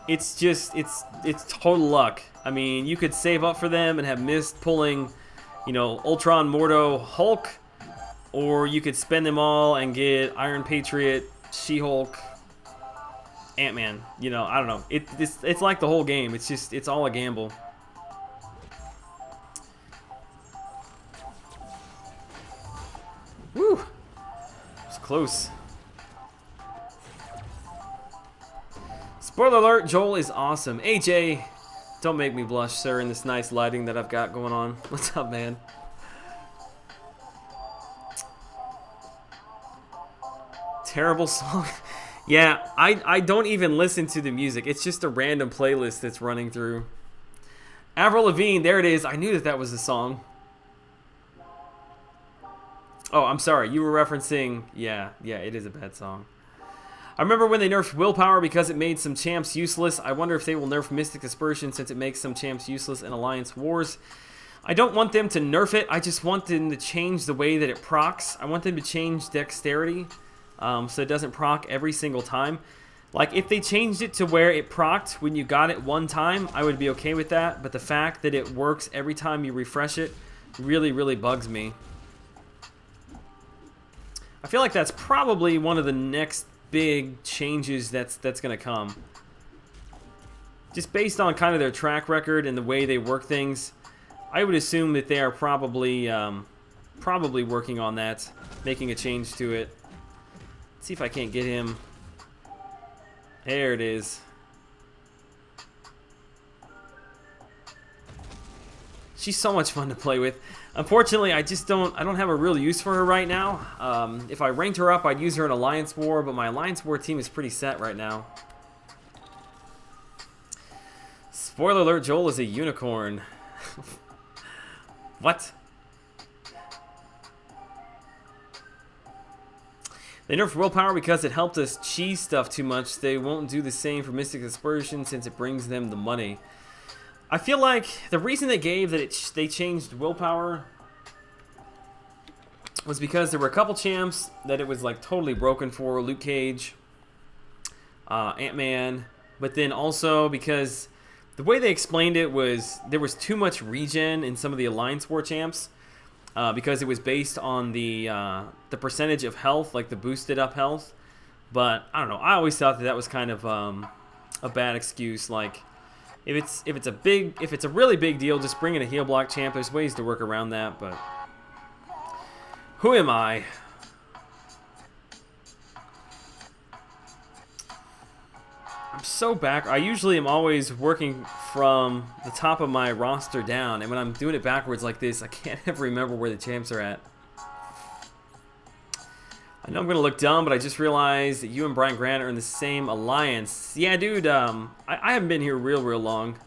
it's just, it's total luck. I mean, you could save up for them and have missed pulling, you know, Ultron, Mordo, Hulk, or you could spend them all and get Iron Patriot, She-Hulk, Ant-Man. You know, I don't know. It's like the whole game. It's just, it's all a gamble. Woo! It's close. Spoiler alert, Joel is awesome. AJ, don't make me blush, sir, in this nice lighting that I've got going on. What's up, man? Terrible song. Yeah, I don't even listen to the music. It's just a random playlist that's running through. Avril Lavigne, there it is. I knew that was the song. Oh, I'm sorry. You were referencing... Yeah, it is a bad song. I remember when they nerfed Willpower because it made some champs useless. I wonder if they will nerf Mystic Dispersion since it makes some champs useless in Alliance Wars. I don't want them to nerf it. I just want them to change the way that it procs. I want them to change Dexterity so it doesn't proc every single time. Like, if they changed it to where it procced when you got it one time, I would be okay with that. But the fact that it works every time you refresh it really, really bugs me. I feel like that's probably one of the next big changes that's going to come. Just based on kind of their track record and the way they work things, I would assume that they are probably working on that, making a change to it. Let's see if I can't get him. There it is. She's so much fun to play with. Unfortunately, I don't have a real use for her right now. If I ranked her up, I'd use her in Alliance War, but my Alliance War team is pretty set right now. Spoiler alert, Joel is a unicorn. What? They nerfed Willpower because it helped us cheese stuff too much. They won't do the same for Mystic Dispersion since it brings them the money. I feel like the reason they gave that they changed Willpower was because there were a couple champs that it was like totally broken for. Luke Cage, Ant-Man, but then also because the way they explained it was there was too much regen in some of the Alliance War champs because it was based on the percentage of health, like the boosted up health. But I don't know. I always thought that was kind of a bad excuse. Like, if it's a really big deal, just bring in a heal block champ. There's ways to work around that, but who am I? I'm so back. I usually am always working from the top of my roster down, and when I'm doing it backwards like this, I can't ever remember where the champs are at. I know I'm going to look dumb, but I just realized that you and Brian Grant are in the same alliance. Yeah, dude, I haven't been here real long.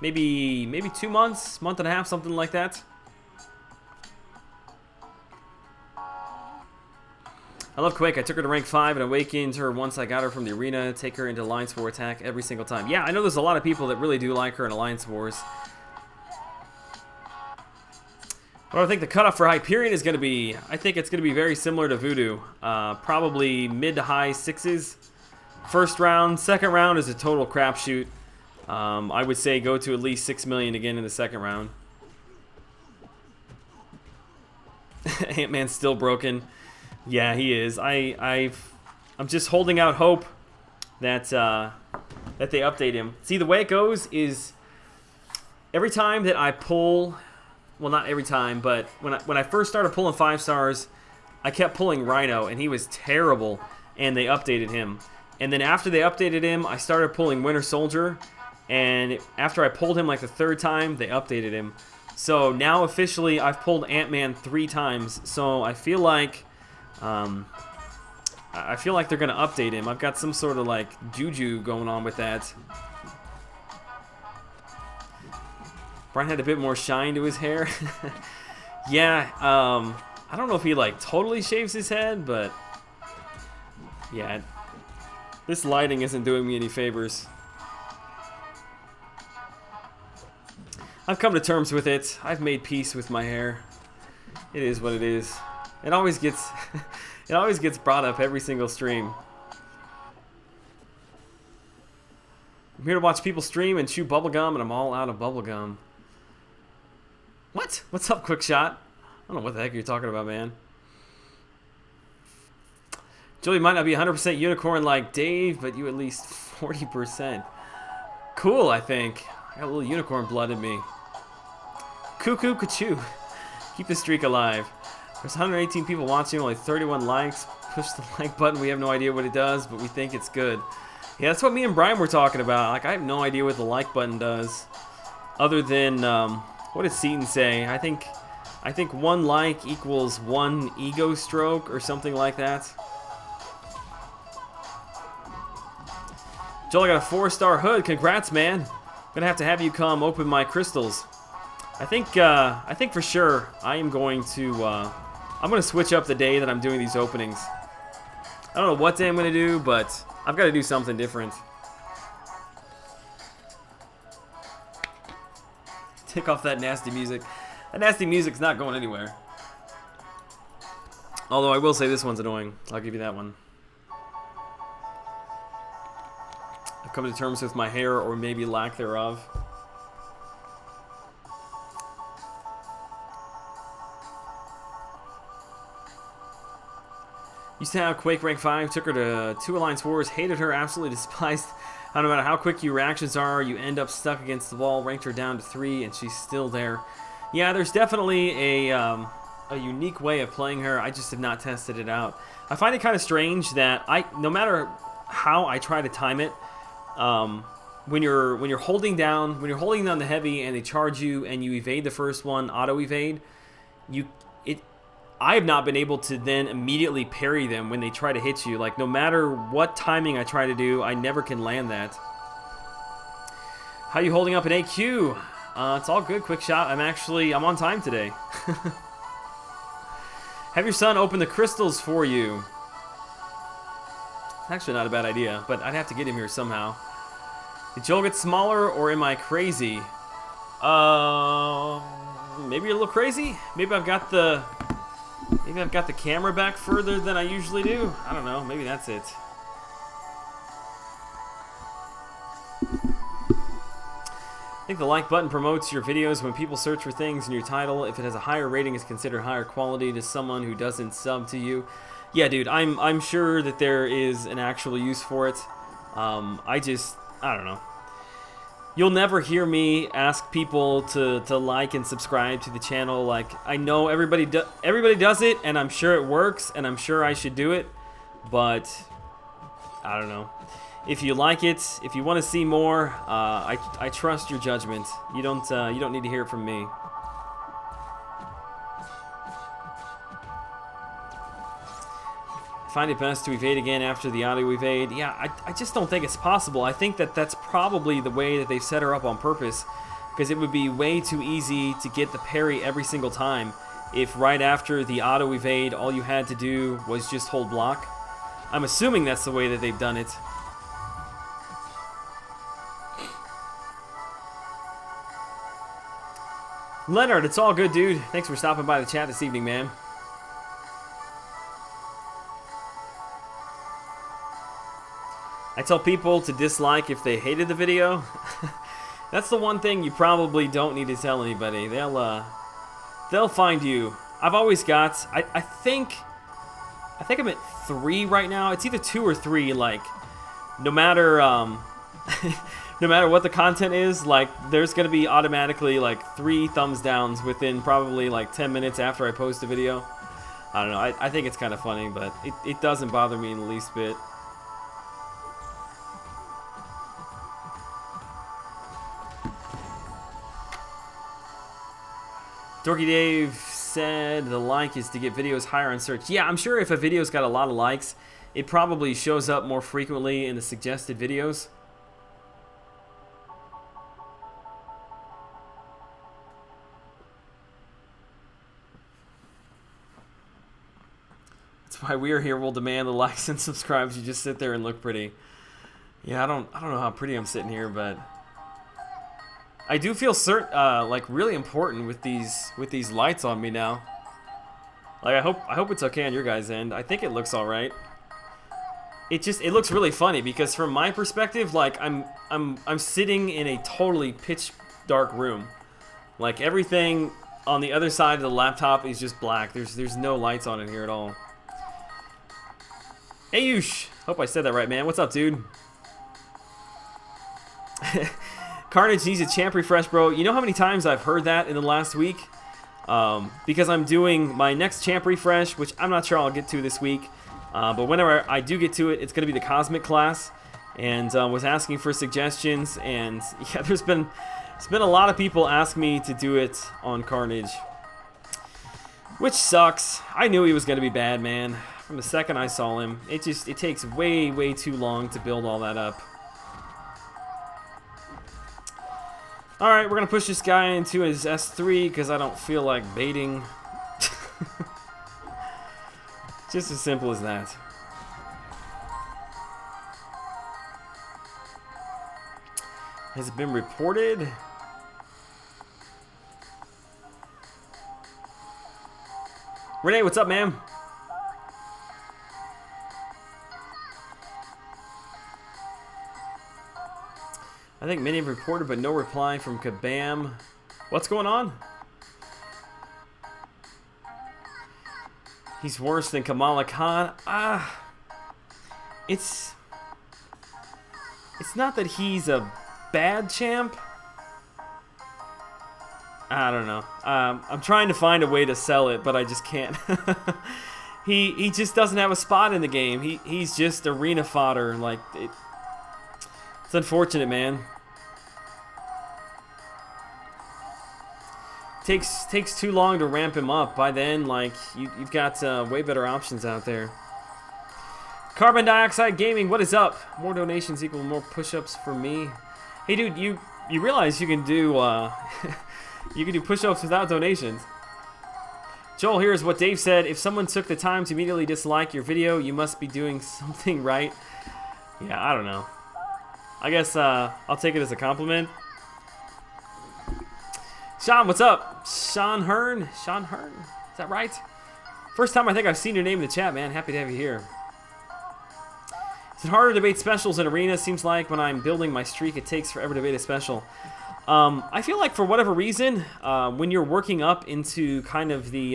Maybe 2 months, month and a half, something like that. I love Quake. I took her to rank 5 and awakened her once I got her from the arena. Take her into Alliance War attack every single time. Yeah, I know there's a lot of people that really do like her in Alliance Wars. What do I think the cutoff for Hyperion is going to be? I think it's going to be very similar to Voodoo. Probably mid to high 6s. First round. Second round is a total crapshoot. I would say go to at least 6 million again in the second round. Ant-Man's still broken. Yeah, he is. I'm just holding out hope that that they update him. See, the way it goes is every time that I pull, well, not every time, but when I first started pulling 5 stars, I kept pulling Rhino, and he was terrible, and they updated him. And then after they updated him, I started pulling Winter Soldier, and after I pulled him like the 3rd time, they updated him. So now officially, I've pulled Ant-Man 3 times. So I feel like they're gonna update him. I've got some sort of like juju going on with that. Brian had a bit more shine to his hair. Yeah, I don't know if he like totally shaves his head, but yeah, this lighting isn't doing me any favors. I've come to terms with it. I've made peace with my hair. It is what it is. It always gets it always gets brought up every single stream. I'm here to watch people stream and chew bubblegum, and I'm all out of bubblegum. What? What's up, Quick Shot? I don't know what the heck you're talking about, man. Julie might not be 100% unicorn like Dave, but you at least 40%. Cool, I think. I got a little unicorn blood in me. Cuckoo, ka-choo. Keep the streak alive. There's 118 people watching, only 31 likes. Push the like button. We have no idea what it does, but we think it's good. Yeah, that's what me and Brian were talking about. Like, I have no idea what the like button does. Other than, what did Seaton say? I think 1 like equals 1 ego stroke or something like that. Joel, I got a 4-star hood. Congrats, man. I'm gonna have you come open my crystals. I think for sure I am going to. I'm gonna switch up the day that I'm doing these openings. I don't know what day I'm gonna do, but I've got to do something different. Take off that nasty music. That nasty music's not going anywhere. Although I will say this one's annoying. I'll give you that one. I've come to terms with my hair, or maybe lack thereof. Used to have Quake rank 5, took her to 2 Alliance Wars, hated her, absolutely despised. No matter how quick your reactions are, you end up stuck against the wall, ranked her down to 3, and she's still there. Yeah, there's definitely a unique way of playing her. I just have not tested it out. I find it kind of strange that no matter how I try to time it, when you're holding down the heavy and they charge you and you evade the first one, auto evade, I have not been able to then immediately parry them when they try to hit you. Like, no matter what timing I try to do, I never can land that. How you holding up in AQ? It's all good, Quick Shot. I'm on time today. Have your son open the crystals for you. Actually not a bad idea, but I'd have to get him here somehow. Did Joel get smaller, or am I crazy? Maybe a little crazy? Maybe I've got the camera back further than I usually do. I don't know. Maybe that's it. I think the like button promotes your videos when people search for things in your title. If it has a higher rating, it's considered higher quality to someone who doesn't sub to you. Yeah, dude, I'm sure that there is an actual use for it. I don't know. You'll never hear me ask people to like and subscribe to the channel. Like, I know everybody does it, and I'm sure it works, and I'm sure I should do it, but I don't know. If you like it, if you want to see more, I trust your judgment. You don't need to hear it from me. Find it best to evade again after the auto evade. Yeah, I just don't think it's possible. I think that's probably the way that they've set her up on purpose, because it would be way too easy to get the parry every single time if right after the auto evade all you had to do was just hold block. I'm assuming that's the way that they've done it. Leonard, it's all good, dude. Thanks for stopping by the chat this evening, man. I tell people to dislike if they hated the video. That's the one thing you probably don't need to tell anybody. They'll find you. I've always got, I think I'm at 3 right now. It's either 2 or 3. Like, no matter no matter what the content is, like, there's gonna be automatically like 3 thumbs downs within probably like 10 minutes after I post a video. I don't know. I think it's kind of funny, but it doesn't bother me in the least bit. Dorky Dave said the like is to get videos higher on search. Yeah, I'm sure if a video's got a lot of likes, it probably shows up more frequently in the suggested videos. That's why we're here. We'll demand the likes and subscribes. You just sit there and look pretty. Yeah, I don't know how pretty I'm sitting here, but I do feel like really important with these lights on me now. Like I hope it's okay on your guys' end. I think it looks all right. It looks really funny because from my perspective, like I'm sitting in a totally pitch dark room. Like everything on the other side of the laptop is just black. There's no lights on in here at all. Ayush, hope I said that right, man. What's up, dude? Carnage needs a champ refresh, bro. You know how many times I've heard that in the last week? Because I'm doing my next champ refresh, which I'm not sure I'll get to this week. But whenever I do get to it, it's going to be the Cosmic class. And was asking for suggestions. And yeah, there's been a lot of people ask me to do it on Carnage. Which sucks. I knew he was going to be bad, man. From the second I saw him. It takes way too long to build all that up. Alright, we're going to push this guy into his S3 because I don't feel like baiting. Just as simple as that. Has it been reported? Renee, what's up, man? I think many have reported, but no reply from Kabam. What's going on? He's worse than Kamala Khan. It's not that he's a bad champ. I don't know. I'm trying to find a way to sell it, but I just can't. He just doesn't have a spot in the game. He's just arena fodder. Like it's unfortunate, man. Takes too long to ramp him up. By then, like you've got way better options out there. Carbon Dioxide Gaming, what is up? More donations equal more push-ups for me. Hey, dude, you realize you can do you can do push-ups without donations. Joel, here's what Dave said: if someone took the time to immediately dislike your video, you must be doing something right. Yeah, I don't know. I guess I'll take it as a compliment. Sean, what's up? Sean Hearn? Sean Hearn? Is that right? First time I think I've seen your name in the chat, man. Happy to have you here. Is it harder to bait specials in Arena? Seems like when I'm building my streak, it takes forever to bait a special. I feel like for whatever reason, when you're working up into kind of the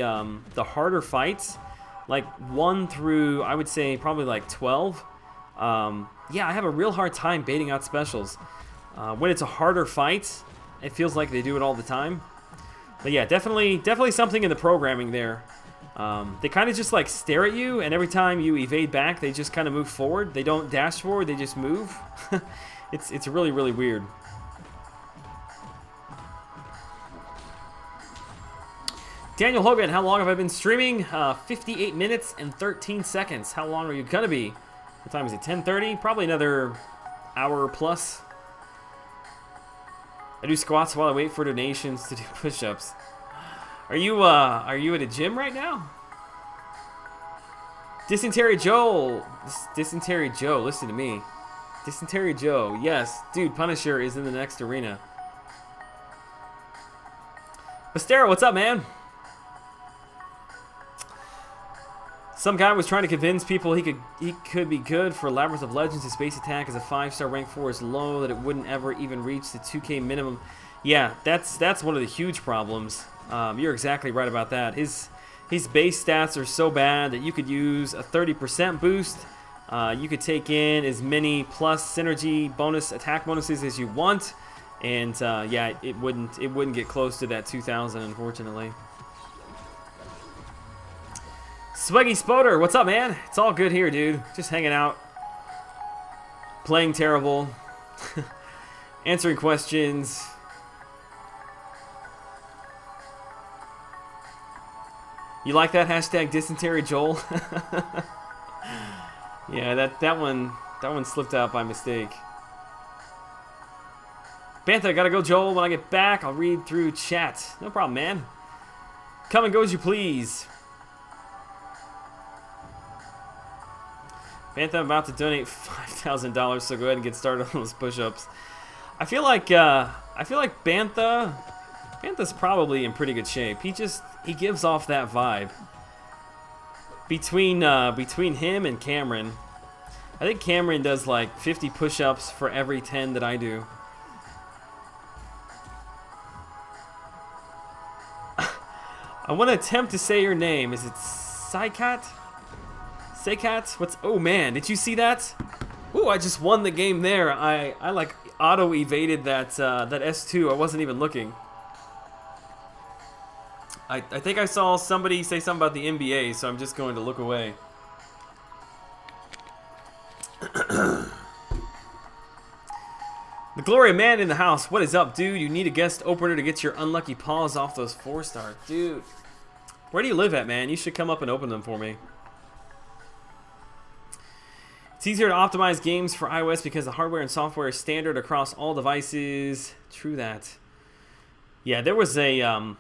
harder fights, like 1 through, I would say, probably like 12, yeah, I have a real hard time baiting out specials. When it's a harder fight, it feels like they do it all the time. But yeah, definitely something in the programming there. They kind of just like stare at you, and every time you evade back, they just kind of move forward. They don't dash forward, they just move. It's really weird. Daniel Hogan, how long have I been streaming? 58 minutes and 13 seconds. How long are you gonna be? What time is it? 10:30? Probably another hour plus. I do squats while I wait for donations to do push-ups. Are you at a gym right now? Dysentery Joe, listen to me. Dysentery Joe, yes, dude, Punisher is in the next arena. Bastero, what's up, man? Some guy was trying to convince people he could be good for Labyrinth of Legends. His base attack is a 5-star, rank 4 is low, that it wouldn't ever even reach the 2K minimum. Yeah, that's one of the huge problems. You're exactly right about that. His base stats are so bad that you could use a 30% boost. You could take in as many plus synergy bonus attack bonuses as you want, and yeah, it wouldn't get close to that 2,000, unfortunately. Swaggy Spoder, what's up, man? It's all good here, dude. Just hanging out. Playing terrible. Answering questions. You like that hashtag Dysentery Joel? Yeah, that one slipped out by mistake. Bantha, I gotta go, Joel. When I get back, I'll read through chat. No problem, man. Come and go as you please. Bantha, I'm about to donate $5,000, so go ahead and get started on those push-ups. I feel like Bantha's probably in pretty good shape. He gives off that vibe. between him and Cameron. I think Cameron does like 50 push-ups for every 10 that I do. I want to attempt to say your name. Is it Saikat? Saikat? What's... Oh, man. Did you see that? Ooh, I just won the game there. I like auto-evaded that, that S2. I wasn't even looking. I think I saw somebody say something about the NBA, so I'm just going to look away. The Glory Man in the house. What is up, dude? You need a guest opener to get your unlucky paws off those 4-stars. Dude, where do you live at, man? You should come up and open them for me. It's easier to optimize games for iOS because the hardware and software is standard across all devices. True that. Yeah, there was a...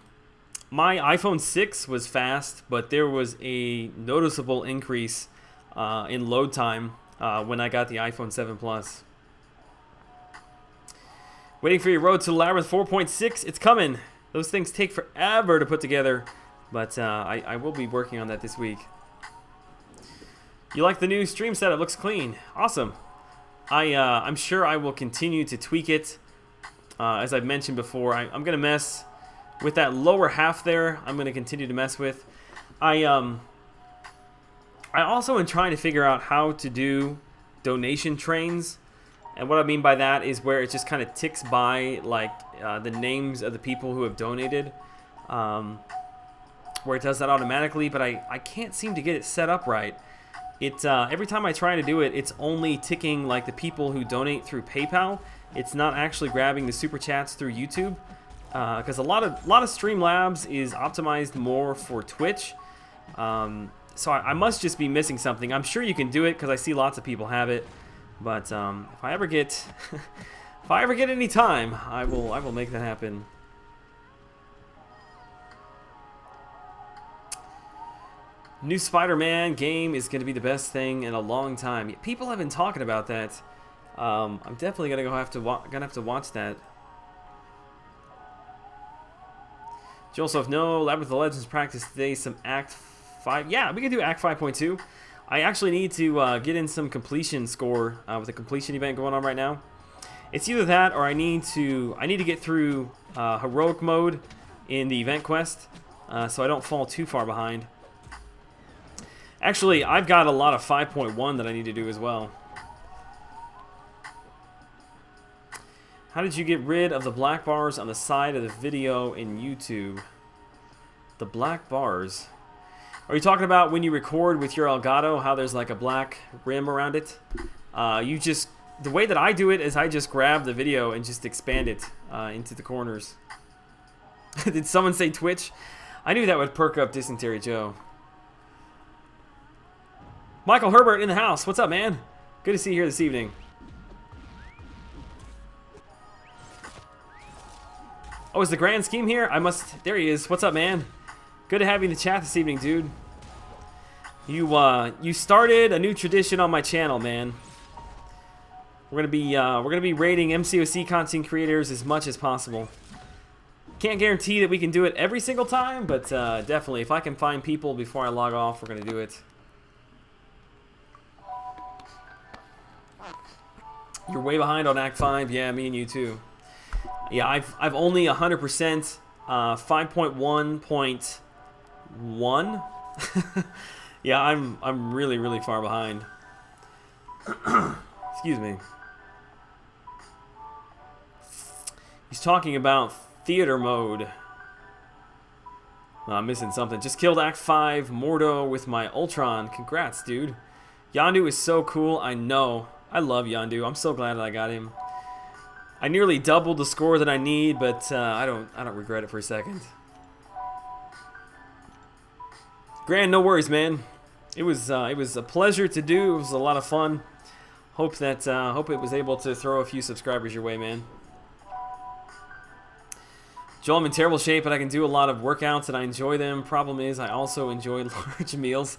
my iPhone 6 was fast, but there was a noticeable increase in load time when I got the iPhone 7 Plus. Waiting for your Road to Labyrinth 4.6. It's coming. Those things take forever to put together, but I will be working on that this week. You like the new stream setup? Looks clean. Awesome. I'm sure I will continue to tweak it. As I've mentioned before, I'm going to mess with that lower half there. I'm going to continue to mess with. I also am trying to figure out how to do donation trains. And what I mean by that is where it just kind of ticks by like the names of the people who have donated, where it does that automatically, but I can't seem to get it set up right. Every time I try to do it, it's only ticking like the people who donate through PayPal. It's not actually grabbing the super chats through YouTube, because a lot of Streamlabs is optimized more for Twitch. So I must just be missing something. I'm sure you can do it because I see lots of people have it. But if I ever get any time, I will make that happen. New Spider-Man game is going to be the best thing in a long time. People have been talking about that. I'm definitely gonna have to watch that. Joseph, no, Labyrinth of Legends practice today. Some Act 5. Yeah, we can do Act 5.2. I actually need to get in some completion score with the completion event going on right now. It's either that or I need to get through heroic mode in the event quest, so I don't fall too far behind. Actually, I've got a lot of 5.1 that I need to do as well. How did you get rid of the black bars on the side of the video in YouTube? The black bars? Are you talking about when you record with your Elgato, how there's like a black rim around it? The way that I do it is I just grab the video and just expand it into the corners. Did someone say Twitch? I knew that would perk up Dysentery Joe. Michael Herbert in the house. What's up, man? Good to see you here this evening. Oh, is the grand scheme here? There he is. What's up, man? Good to have you in the chat this evening, dude. You started a new tradition on my channel, man. We're gonna be rating MCOC content creators as much as possible. Can't guarantee that we can do it every single time, but definitely, if I can find people before I log off, we're gonna do it. You're way behind on Act 5. Yeah, me and you too. Yeah, I've only 100% 5.1.1. Yeah, I'm really far behind. Excuse me. He's talking about theater mode. I'm missing something. Just killed Act 5 Mordo with my Ultron. Congrats, dude. Yondu is so cool. I know. I love Yondu. I'm so glad that I got him. I nearly doubled the score that I need, but I don't regret it for a second. Grand, no worries, man. It was a pleasure to do. It was a lot of fun. Hope it was able to throw a few subscribers your way, man. Joel, I'm in terrible shape, but I can do a lot of workouts and I enjoy them. Problem is, I also enjoy large meals.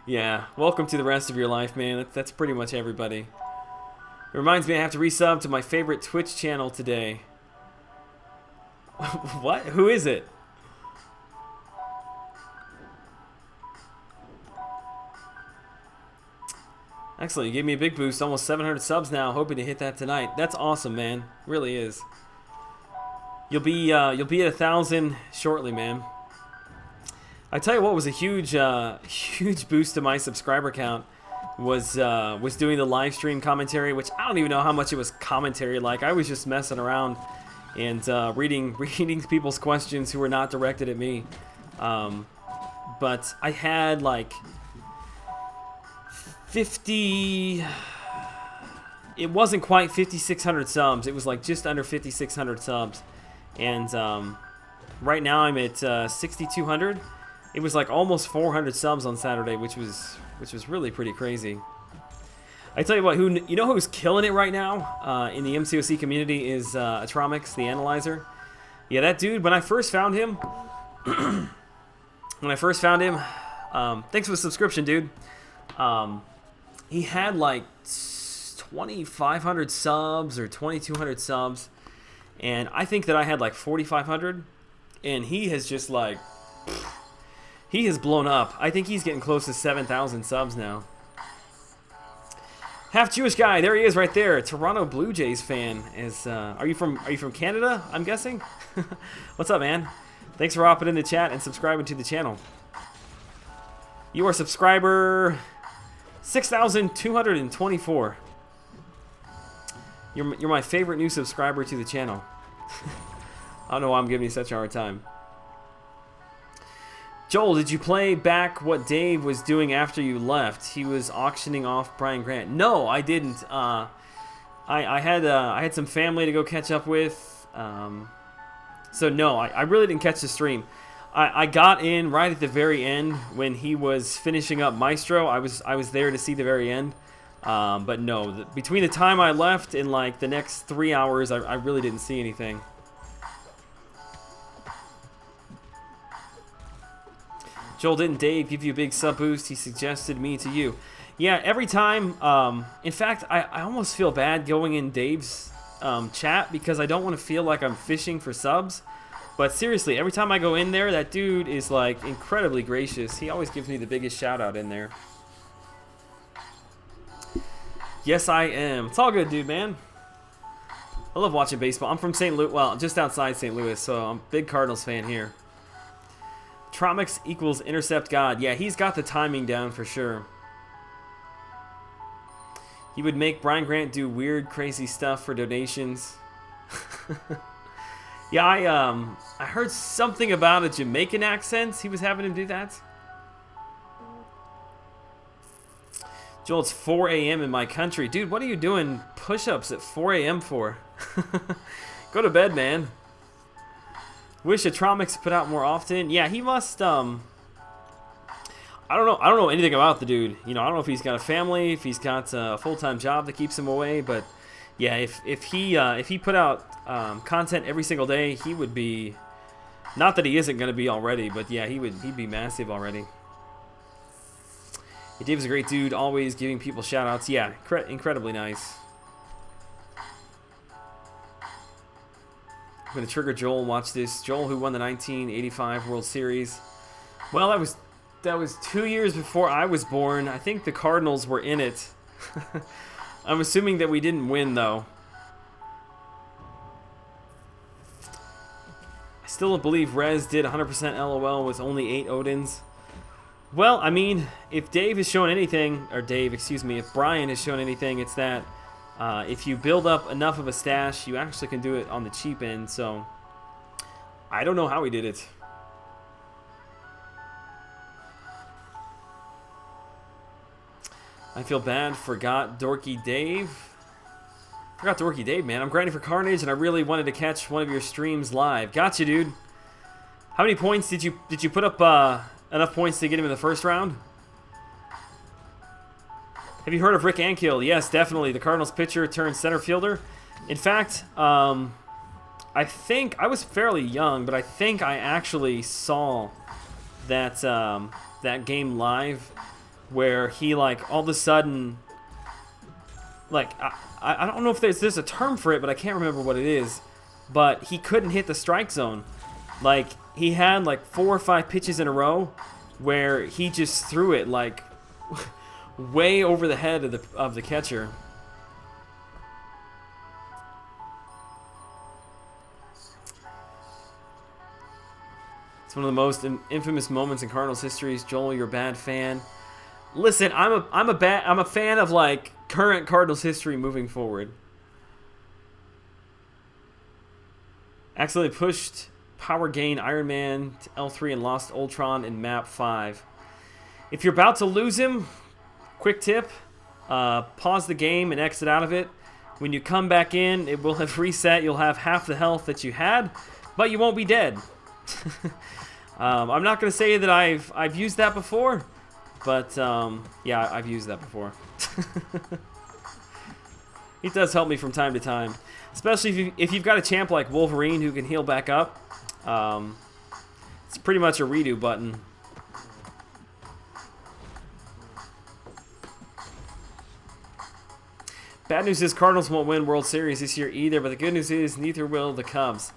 Yeah, welcome to the rest of your life, man. That's pretty much everybody. It reminds me I have to resub to my favorite Twitch channel today. What? Who is it? Excellent. You gave me a big boost. Almost 700 subs now. Hoping to hit that tonight. That's awesome, man. Really is. You'll be at 1,000 shortly, man. I tell you what was a huge huge boost to my subscriber count was doing the live stream commentary, which I don't even know how much it was commentary like. I was just messing around and reading people's questions who were not directed at me. But I had like 50. It wasn't quite 5,600 subs. It was like just under 5,600 subs, and right now I'm at 6,200. It was like almost 400 subs on Saturday, which was really pretty crazy. I tell you what, you know who's killing it right now in the MCOC community is Atromix, the analyzer. Yeah, that dude. When I first found him, thanks for the subscription, dude. He had like 2,500 subs or 2,200 subs, and I think that I had like 4,500, and he has just like. He has blown up. I think he's getting close to 7,000 subs now. Half Jewish guy, there he is right there. Toronto Blue Jays fan. Are you from Canada? I'm guessing. What's up, man? Thanks for hopping in the chat and subscribing to the channel. You are subscriber 6,224. You're my favorite new subscriber to the channel. I don't know why I'm giving you such a hard time. Joel, did you play back what Dave was doing after you left? He was auctioning off Brian Grant. No, I didn't. I had some family to go catch up with. So no, I really didn't catch the stream. I got in right at the very end when he was finishing up Maestro. I was there to see the very end. But no, between the time I left and like the next 3 hours, I really didn't see anything. Joel, didn't Dave give you a big sub boost? He suggested me to you. Yeah, every time. In fact, I almost feel bad going in Dave's chat because I don't want to feel like I'm fishing for subs. But seriously, every time I go in there, that dude is like incredibly gracious. He always gives me the biggest shout out in there. Yes, I am. It's all good, dude, man. I love watching baseball. I'm from St. Louis, well, just outside St. Louis, so I'm a big Cardinals fan here. Tromix equals intercept god. Yeah, he's got the timing down for sure. He would make Brian Grant do weird, crazy stuff for donations. Yeah, I heard something about a Jamaican accent. He was having him do that. Joel, it's 4 a.m. in my country. Dude, what are you doing push-ups at 4 a.m. for? Go to bed, man. Wish Atromix put out more often. Yeah, he must, I don't know anything about the dude. You know, I don't know if he's got a family, if he's got a full-time job that keeps him away, but yeah, if he put out content every single day, he would be, not that he isn't going to be already, but yeah, he'd be massive already. Yeah, Dave's a great dude, always giving people shout-outs. Yeah, incredibly nice. I'm going to trigger Joel and watch this. Joel, who won the 1985 World Series. Well, that was 2 years before I was born. I think the Cardinals were in it. I'm assuming that we didn't win, though. I still don't believe Rez did 100% LOL with only 8 Odins. Well, I mean, if Dave has shown anything, or if Brian has shown anything, it's that if you build up enough of a stash, you actually can do it on the cheap end, so I don't know how he did it. I feel bad, forgot Dorky Dave. Forgot Dorky Dave, man. I'm grinding for Carnage, and I really wanted to catch one of your streams live. Gotcha, dude. How many points did you put up? Enough points to get him in the first round? Have you heard of Rick Ankiel? Yes, definitely. The Cardinals pitcher turned center fielder. In fact, I think I was fairly young, but I think I actually saw that that game live, where he like all of a sudden, like I don't know if there's a term for it, but I can't remember what it is. But he couldn't hit the strike zone. Like he had like 4 or 5 pitches in a row where he just threw it like way over the head of the catcher. It's one of the most infamous moments in Cardinals history. Joel, you're a bad fan. Listen, I'm a fan of like current Cardinals history moving forward. Accidentally pushed Power Gain Iron Man to L3 and lost Ultron in map 5. If you're about to lose him, quick tip, pause the game and exit out of it. When you come back in, it will have reset. You'll have half the health that you had, but you won't be dead. I'm not going to say that I've used that before, but yeah, I've used that before. It does help me from time to time, especially if you've got a champ like Wolverine who can heal back up. It's pretty much a redo button. Bad news is Cardinals won't win World Series this year either, but the good news is neither will the Cubs.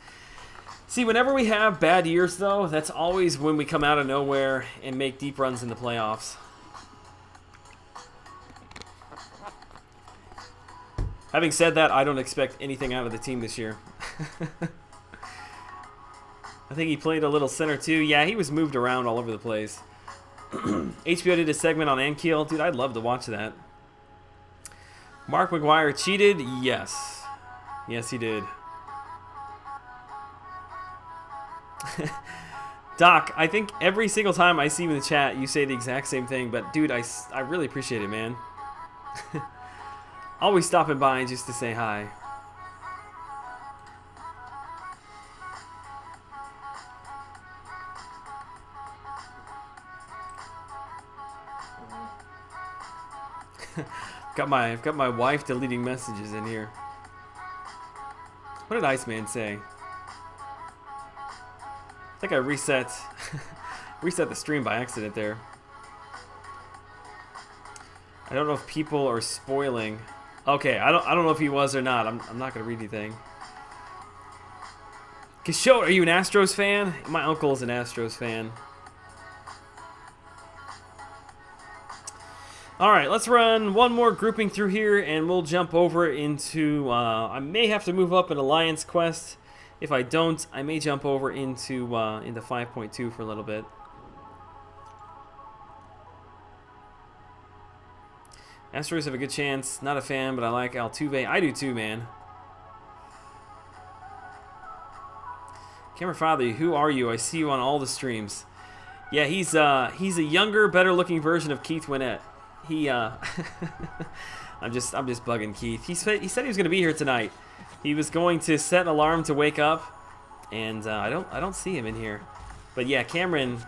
See, whenever we have bad years, though, that's always when we come out of nowhere and make deep runs in the playoffs. Having said that, I don't expect anything out of the team this year. I think he played a little center, too. Yeah, he was moved around all over the place. HBO did a segment on Ankiel. Dude, I'd love to watch that. Mark McGuire cheated? Yes. Yes, he did. Doc, I think every single time I see you in the chat, you say the exact same thing. But, dude, I really appreciate it, man. Always stopping by just to say hi. I've got my wife deleting messages in here. What did Iceman say? I think I reset the stream by accident there. I don't know if people are spoiling. Okay, I don't know if he was or not. I'm not gonna read anything. Kishore, are you an Astros fan? My uncle is an Astros fan. Alright, let's run one more grouping through here, and we'll jump over into... I may have to move up an Alliance quest. If I don't, I may jump over into 5.2 for a little bit. Astros have a good chance. Not a fan, but I like Altuve. I do too, man. Camera Father, who are you? I see you on all the streams. Yeah, he's a younger, better-looking version of Keith Winnett. He I'm just bugging Keith. He said he was going to be here tonight. He was going to set an alarm to wake up, and I don't see him in here. But yeah, Cameron's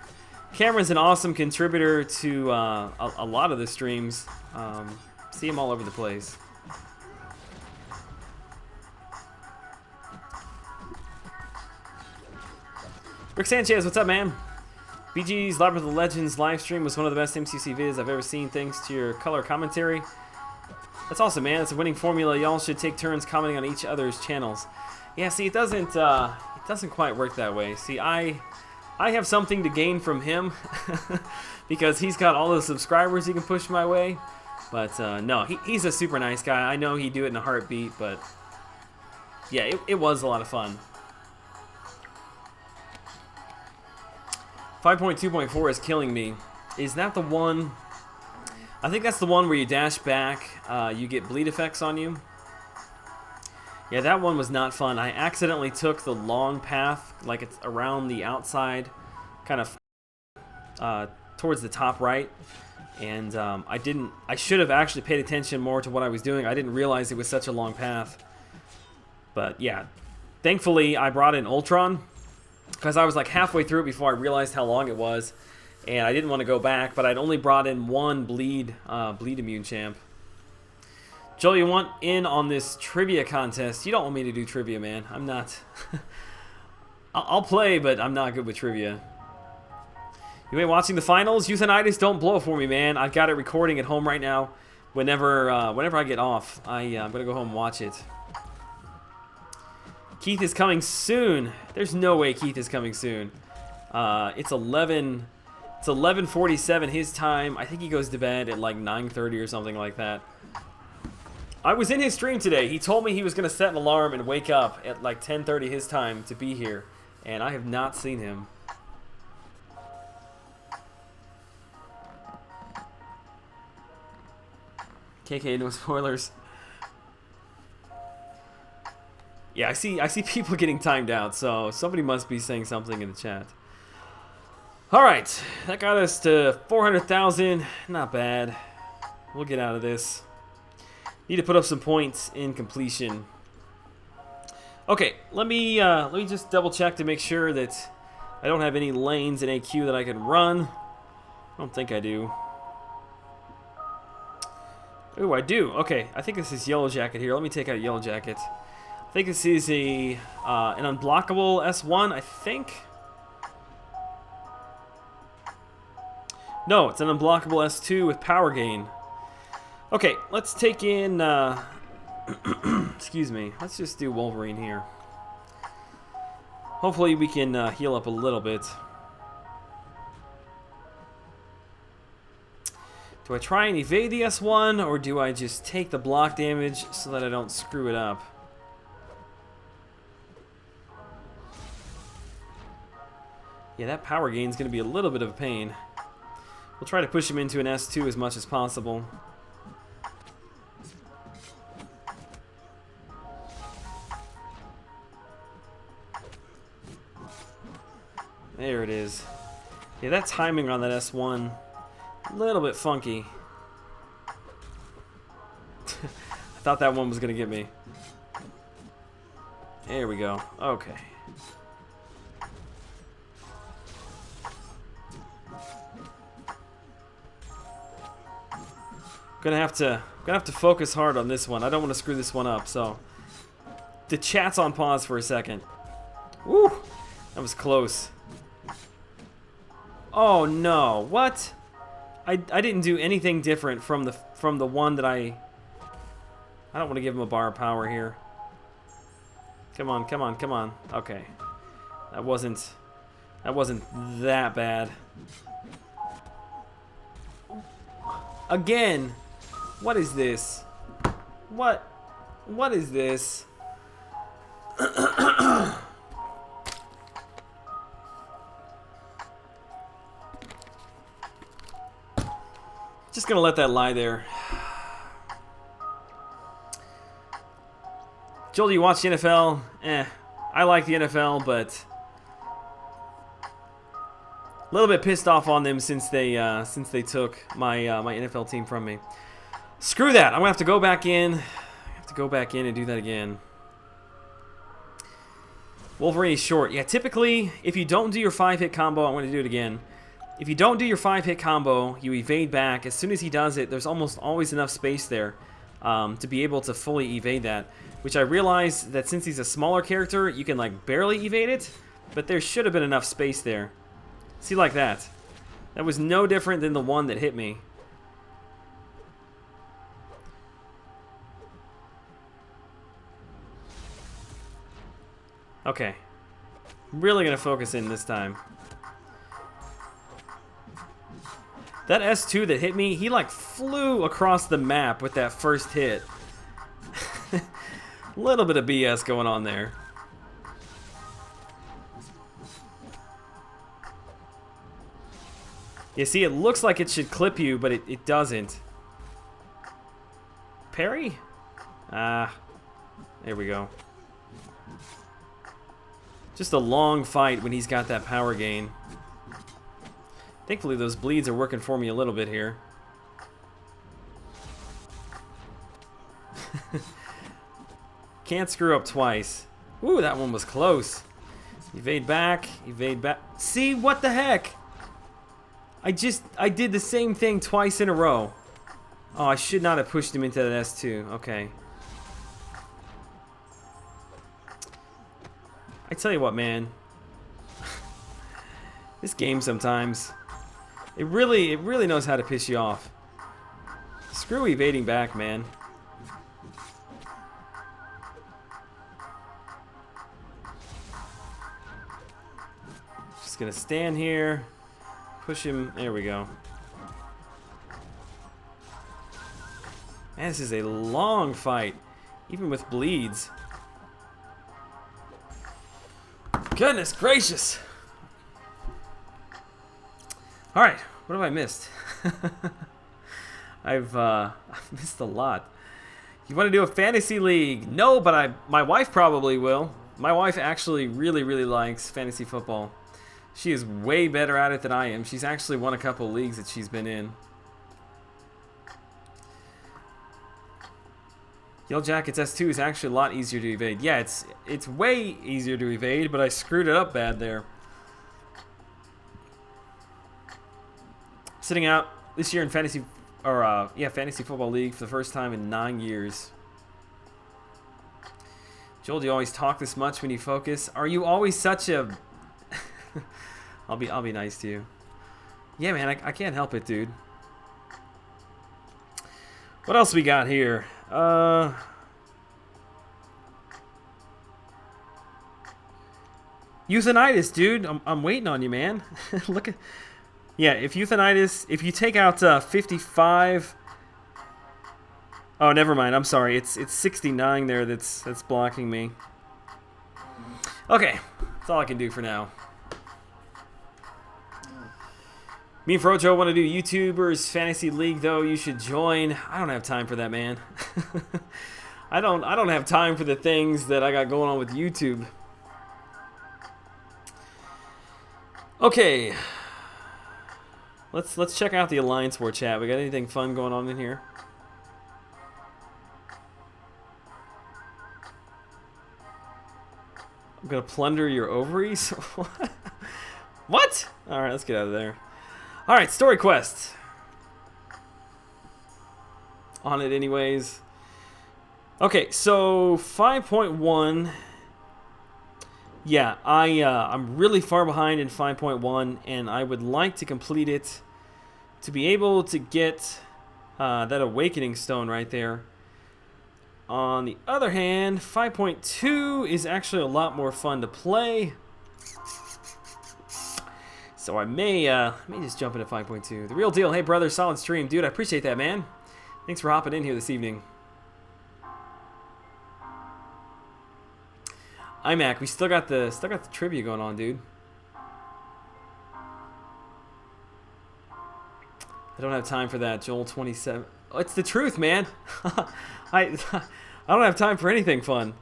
an awesome contributor to a lot of the streams. See him all over the place. Rick Sanchez, what's up, man? BG's Labyrinth of Legends live stream was one of the best MCC vids I've ever seen, thanks to your color commentary. That's awesome, man. It's a winning formula. Y'all should take turns commenting on each other's channels. Yeah, see, it doesn't quite work that way. See, I have something to gain from him because he's got all the subscribers he can push my way. But no, he's a super nice guy. I know he'd do it in a heartbeat, but yeah, it was a lot of fun. 5.2.4 is killing me. Is that the one? I think that's the one where you dash back, you get bleed effects on you. Yeah, that one was not fun. I accidentally took the long path, like it's around the outside, kind of towards the top right. And I should have actually paid attention more to what I was doing. I didn't realize it was such a long path. But yeah, thankfully I brought in Ultron, because I was like halfway through it before I realized how long it was, and I didn't want to go back, but I'd only brought in one bleed immune champ. Joel, you want in on this trivia contest? You don't want me to do trivia, man. I'm not. I'll play, but I'm not good with trivia. You ain't watching the finals? Euthanitis, don't blow it for me, man. I've got it recording at home right now. Whenever I get off, I'm gonna go home and watch it. Keith is coming soon. There's no way Keith is coming soon. It's 11 It's 11:47 his time. I think he goes to bed at like 9:30 or something like that. I was in his stream today. He told me he was going to set an alarm and wake up at like 10:30 his time to be here. And I have not seen him. KK, no spoilers. Yeah, I see people getting timed out, so somebody must be saying something in the chat. Alright, that got us to 400,000. Not bad. We'll get out of this. Need to put up some points in completion. Okay, let me just double check to make sure that I don't have any lanes in AQ that I can run. I don't think I do. Ooh, I do. Okay, I think this is Yellow Jacket here. Let me take out Yellow Jacket. I think this is an unblockable S1, I think. No, it's an unblockable S2 with power gain. Okay, let's take in, excuse me, let's just do Wolverine here. Hopefully we can heal up a little bit. Do I try and evade the S1, or do I just take the block damage so that I don't screw it up? Yeah, that power gain is going to be a little bit of a pain. We'll try to push him into an S2 as much as possible. There it is. Yeah, that timing on that S1, a little bit funky. I thought that one was going to get me. There we go. Okay. Gonna have to focus hard on this one. I don't want to screw this one up, so the chat's on pause for a second. Woo! That was close. Oh no! What? I didn't do anything different from the one that I don't want to give him a bar of power here. Come on, come on, come on. Okay. That wasn't that bad. Again. What is this? What is this? Just gonna let that lie there. Joel, do you watch the NFL? I like the NFL, but a little bit pissed off on them since they took my my NFL team from me. Screw that! I'm gonna have to go back in. I have to go back in and do that again. Wolverine is short. Yeah, typically, if you don't do your 5-hit combo, I'm gonna do it again. If you don't do your 5-hit combo, you evade back. As soon as he does it, there's almost always enough space there to be able to fully evade that. Which I realize that since he's a smaller character, you can like barely evade it, but there should have been enough space there. See, like that. That was no different than the one that hit me. Okay. Really gonna focus in this time. That S2 that hit me, he like flew across the map with that first hit. A little bit of BS going on there. You see, it looks like it should clip you, but it doesn't. Parry? Ah, there we go. Just a long fight when he's got that power gain. Thankfully, those bleeds are working for me a little bit here. Can't screw up twice. Ooh, that one was close. Evade back, evade back. See, what the heck? I did the same thing twice in a row. Oh, I should not have pushed him into that S2. Okay. I tell you what, man. This game sometimes, it really knows how to piss you off. Screw evading back, man. Just gonna stand here, push him. There we go. Man, this is a long fight, even with bleeds. Goodness gracious. All right, what have I missed? I've missed a lot. You want to do a fantasy league? No, but my wife probably will. My wife actually really, really likes fantasy football. She is way better at it than I am. She's actually won a couple of leagues that she's been in. Yellow Jackets S2 is actually a lot easier to evade. Yeah, it's way easier to evade, but I screwed it up bad there. Sitting out this year in fantasy football league for the first time in 9 years. Joel, do you always talk this much when you focus? Are you always such a? I'll be nice to you. Yeah, man, I can't help it, dude. What else we got here? Euthanitis, dude. I'm waiting on you, man. Look at. Yeah, if euthanitis, if you take out 55. Oh, never mind. I'm sorry. It's 69 there that's blocking me. Okay, that's all I can do for now. Me and Frojo want to do YouTubers Fantasy League, though. You should join. I don't have time for that, man. I don't have time for the things that I got going on with YouTube. Okay. Let's check out the Alliance War chat. We got anything fun going on in here? I'm gonna plunder your ovaries? What? Alright, let's get out of there. Alright, story quest. On it anyways. Okay, so 5.1. Yeah, I'm really far behind in 5.1, and I would like to complete it to be able to get that Awakening Stone right there. On the other hand, 5.2 is actually a lot more fun to play. So I may just jump into 5.2. The real deal. Hey, brother, solid stream. Dude, I appreciate that, man. Thanks for hopping in here this evening. iMac, we still got the trivia going on, dude. I don't have time for that, Joel 27. Oh, it's the truth, man. I don't have time for anything fun.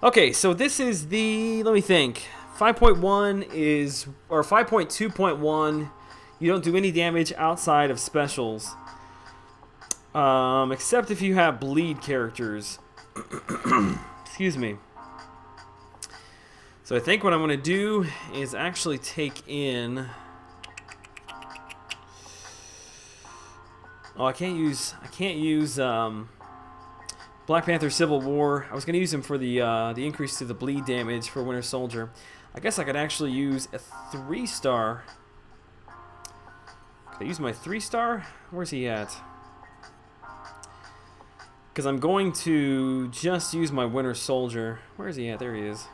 Okay, so this is the, let me think. 5.1 is, or 5.2.1, you don't do any damage outside of specials. Except if you have bleed characters. Excuse me. So I think what I'm going to do is actually take in... Oh, I can't use Black Panther Civil War. I was going to use him for the increase to the bleed damage for Winter Soldier. I guess I could actually use a 3-star. Could I use my 3-star? Where's he at? Because I'm going to just use my Winter Soldier. Where is he at? There he is.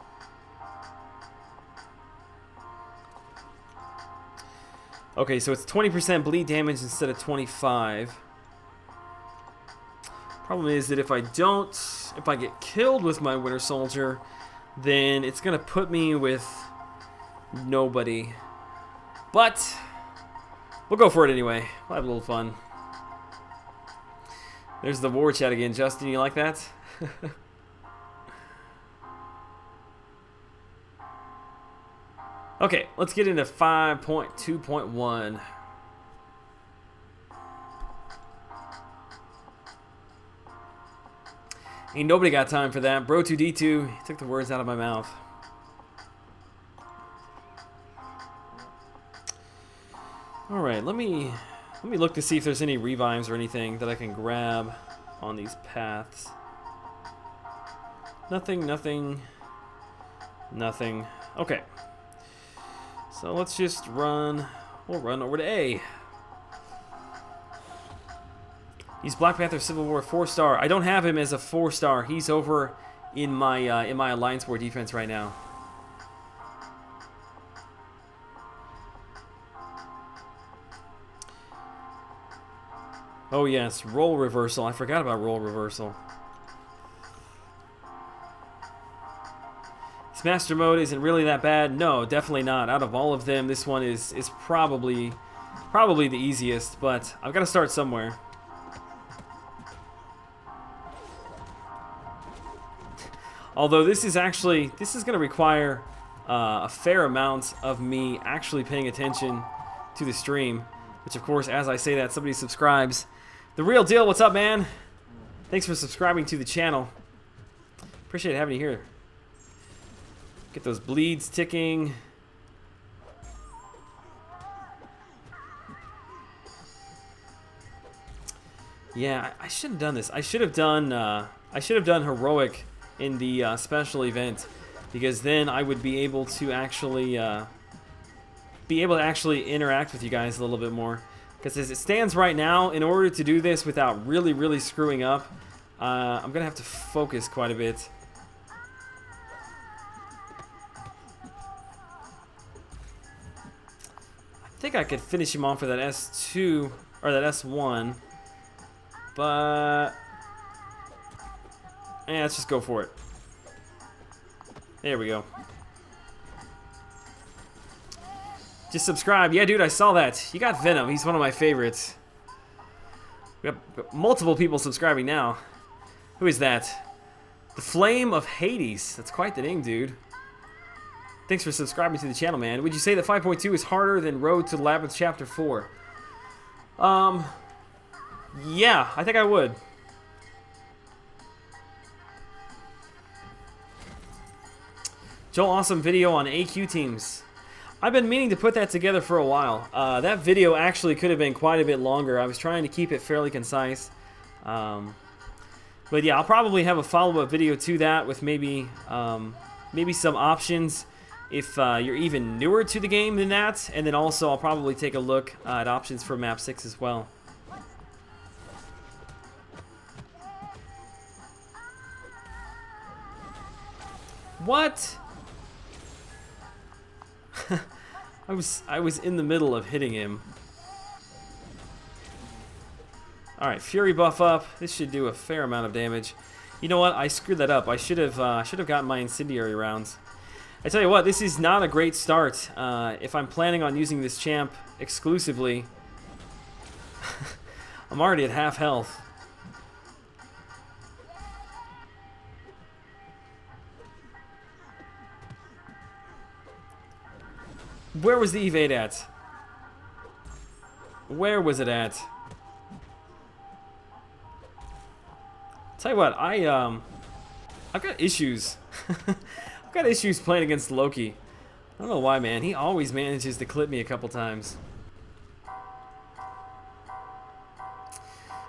Okay, so it's 20% bleed damage instead of 25. Problem is that if I get killed with my Winter Soldier, then it's gonna put me with nobody. But we'll go for it anyway. We'll have a little fun. There's the war chat again, Justin. You like that? Okay, let's get into 5.2.1. Ain't nobody got time for that. Bro2D2, he took the words out of my mouth. Alright, let me look to see if there's any revives or anything that I can grab on these paths. Nothing. Okay. So let's just run. We'll run over to A. He's Black Panther Civil War 4-star. I don't have him as a 4-star. He's over in my Alliance War defense right now. Oh yes, roll reversal. I forgot about roll reversal. This master mode isn't really that bad. No, definitely not. Out of all of them, this one is probably the easiest, but I've got to start somewhere. Although this is going to require a fair amount of me actually paying attention to the stream, which of course, as I say that, somebody subscribes. The Real Deal, what's up, man? Thanks for subscribing to the channel. Appreciate having you here. Get those bleeds ticking. Yeah, I should have done this. I should have done heroic in the special event, because then I would be able to actually interact with you guys a little bit more. Because as it stands right now, in order to do this without really screwing up, I'm gonna have to focus quite a bit. I think I could finish him off for that S2 or that S1, but let's just go for it. There we go. Just subscribe. Yeah, dude, I saw that. You got Venom. He's one of my favorites. We got multiple people subscribing now. Who is that? The Flame of Hades. That's quite the name, dude. Thanks for subscribing to the channel, man. Would you say that 5.2 is harder than Road to the Labyrinth Chapter 4? Yeah, I think I would. Joel, awesome video on AQ teams. I've been meaning to put that together for a while. That video actually could have been quite a bit longer. I was trying to keep it fairly concise. But yeah, I'll probably have a follow-up video to that with maybe some options if you're even newer to the game than that. And then also I'll probably take a look at options for Map 6 as well. What? I was in the middle of hitting him. Alright, Fury buff up. This should do a fair amount of damage. You know what? I screwed that up. I should have gotten my incendiary rounds. I tell you what, this is not a great start. If I'm planning on using this champ exclusively, I'm already at half health. Where was the evade at? Where was it at? Tell you what, I've got issues. I've got issues playing against Loki. I don't know why, man. He always manages to clip me a couple times.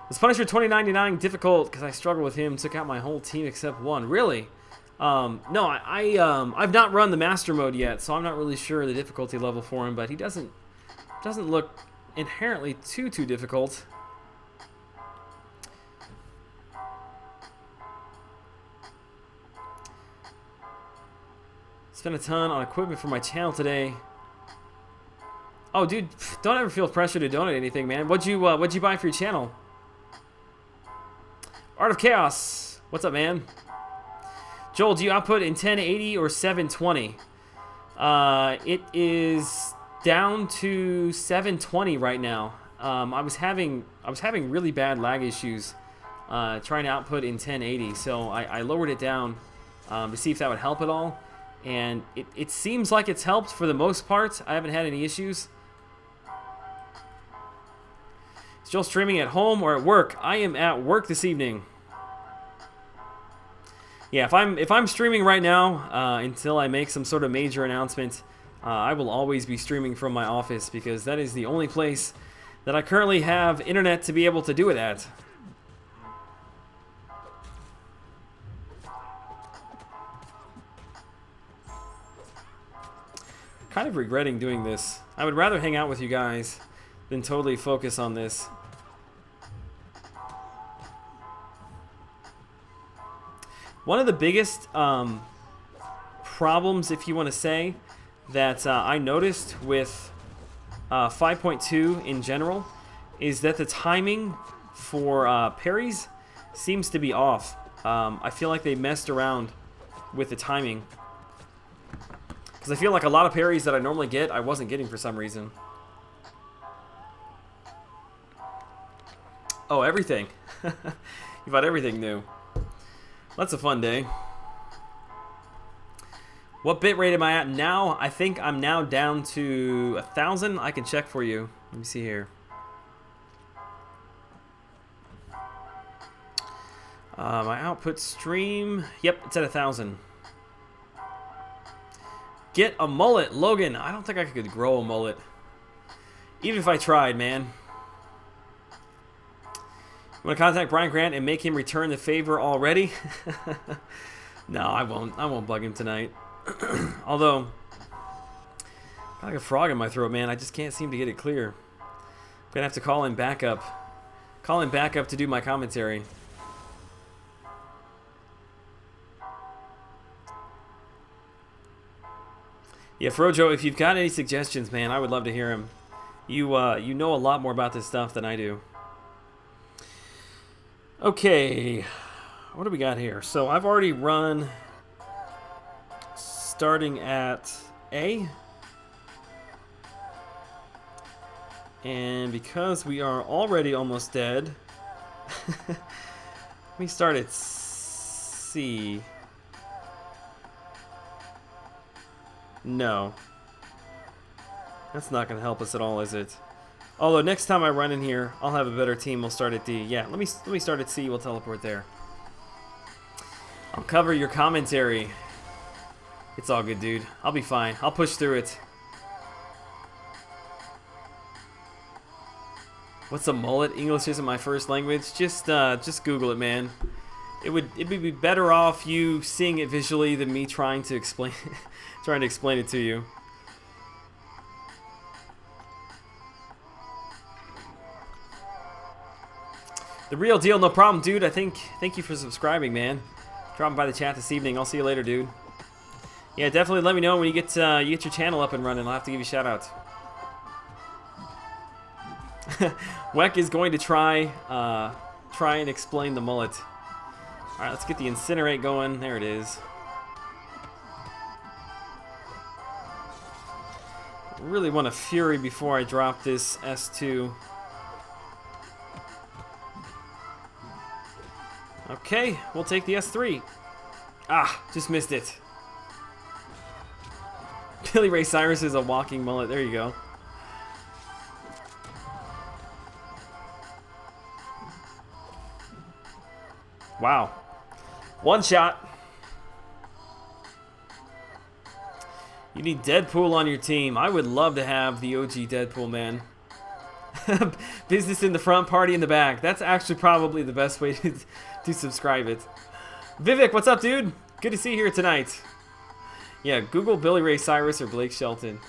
Was Punisher 2099 difficult because I struggled with him, took out my whole team except one? Really? No, I've not run the master mode yet, so I'm not really sure the difficulty level for him, but he doesn't look inherently too difficult. Spent a ton on equipment for my channel today. Oh, dude, don't ever feel pressure to donate anything, man. What'd you buy for your channel? Art of Chaos. What's up, man? Joel, do you output in 1080 or 720? It is down to 720 right now. I was having really bad lag issues trying to output in 1080, so I lowered it down to see if that would help at all. And it seems like it's helped for the most part. I haven't had any issues. Is Joel streaming at home or at work? I am at work this evening. Yeah, if I'm streaming right now until I make some sort of major announcement, I will always be streaming from my office because that is the only place that I currently have internet to be able to do it at. Kind of regretting doing this. I would rather hang out with you guys than totally focus on this. One of the biggest problems, if you want to say, that I noticed with 5.2 in general is that the timing for parries seems to be off. I feel like they messed around with the timing. Because I feel like a lot of parries that I normally get, I wasn't getting for some reason. Oh, everything. You bought everything new. That's a fun day. What bitrate am I at now? I think I'm now down to 1,000. I can check for you. Let me see here. My output stream. Yep, it's at 1,000. Get a mullet, Logan. I don't think I could grow a mullet. Even if I tried, man. You want to contact Brian Grant and make him return the favor already? No, I won't. I won't bug him tonight. Although, got like a frog in my throat, man. I just can't seem to get it clear. I'm gonna have to call him back up. Call him back up to do my commentary. Yeah, Frojo, if you've got any suggestions, man, I would love to hear them. You know a lot more about this stuff than I do. Okay, what do we got here? So I've already run starting at A. And because we are already almost dead, let me start at C. No. That's not going to help us at all, is it? Although next time I run in here, I'll have a better team. We'll start at D. Yeah, let me start at C. We'll teleport there. I'll cover your commentary. It's all good, dude. I'll be fine. I'll push through it. What's a mullet? English isn't my first language. Just Google it, man. It'd be better off you seeing it visually than me trying to explain it to you. The real deal, no problem, dude. Thank you for subscribing, man. Dropping by the chat this evening. I'll see you later, dude. Yeah, definitely let me know when you get your channel up and running. I'll have to give you a shout out. Weck is going to try and explain the mullet. All right, let's get the incinerate going. There it is. Really want a fury before I drop this S2. Okay, we'll take the S3. Ah, just missed it. Billy Ray Cyrus is a walking mullet. There you go. Wow. One shot. You need Deadpool on your team. I would love to have the OG Deadpool, man. Business in the front, party in the back. That's actually probably the best way to subscribe it. Vivek, what's up, dude? Good to see you here tonight. Yeah, Google Billy Ray Cyrus or Blake Shelton.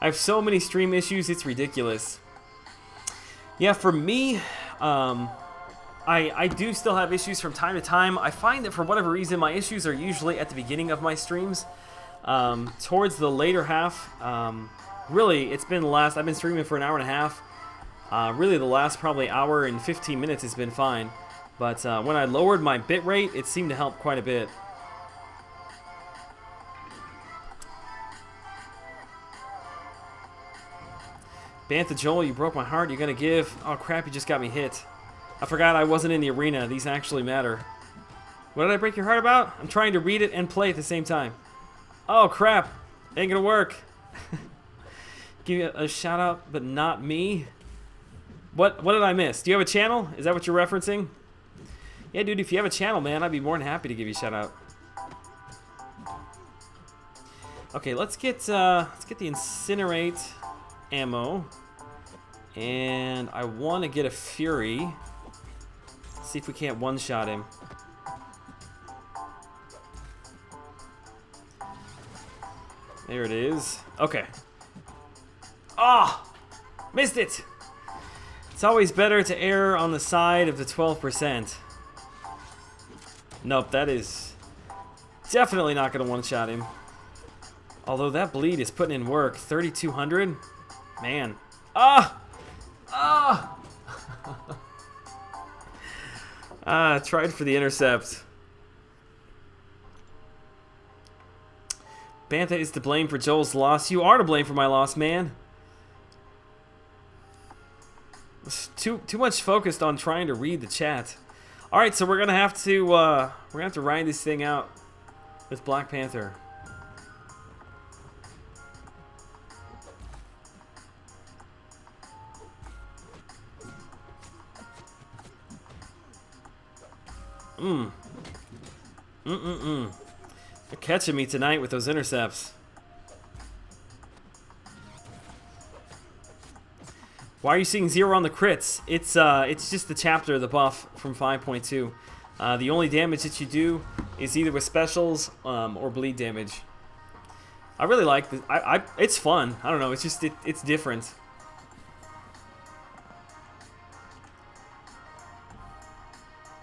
I have so many stream issues, it's ridiculous. Yeah, for me, I do still have issues from time to time. I find that for whatever reason, my issues are usually at the beginning of my streams. Towards the later half, really, it's been I've been streaming for an hour and a half. Really, the last probably hour and 15 minutes has been fine. But when I lowered my bit rate, it seemed to help quite a bit. Bantha Joel, you broke my heart. You're going to give. Oh, crap, you just got me hit. I forgot I wasn't in the arena. These actually matter. What did I break your heart about? I'm trying to read it and play at the same time. Oh, crap. Ain't going to work. Give you a shout out, but not me. What did I miss? Do you have a channel? Is that what you're referencing? Yeah, dude, if you have a channel, man, I'd be more than happy to give you a shout out. Okay, let's get the incinerate ammo. And I want to get a fury. See if we can't one-shot him. There it is. Okay. Ah! Oh, missed it! It's always better to err on the side of the 12%. Nope, that is definitely not going to one-shot him. Although that bleed is putting in work. 3,200? Man. Ah! Ah! Tried for the intercept. Bantha is to blame for Joel's loss. You are to blame for my loss, man. Too much focused on trying to read the chat. All right, so we're gonna have to ride this thing out with Black Panther. They're catching me tonight with those intercepts. Why are you seeing 0 on the crits? It's just the chapter, the buff from 5.2. The only damage that you do is either with specials or bleed damage. I really like this. It's fun. I don't know. It's just it's different.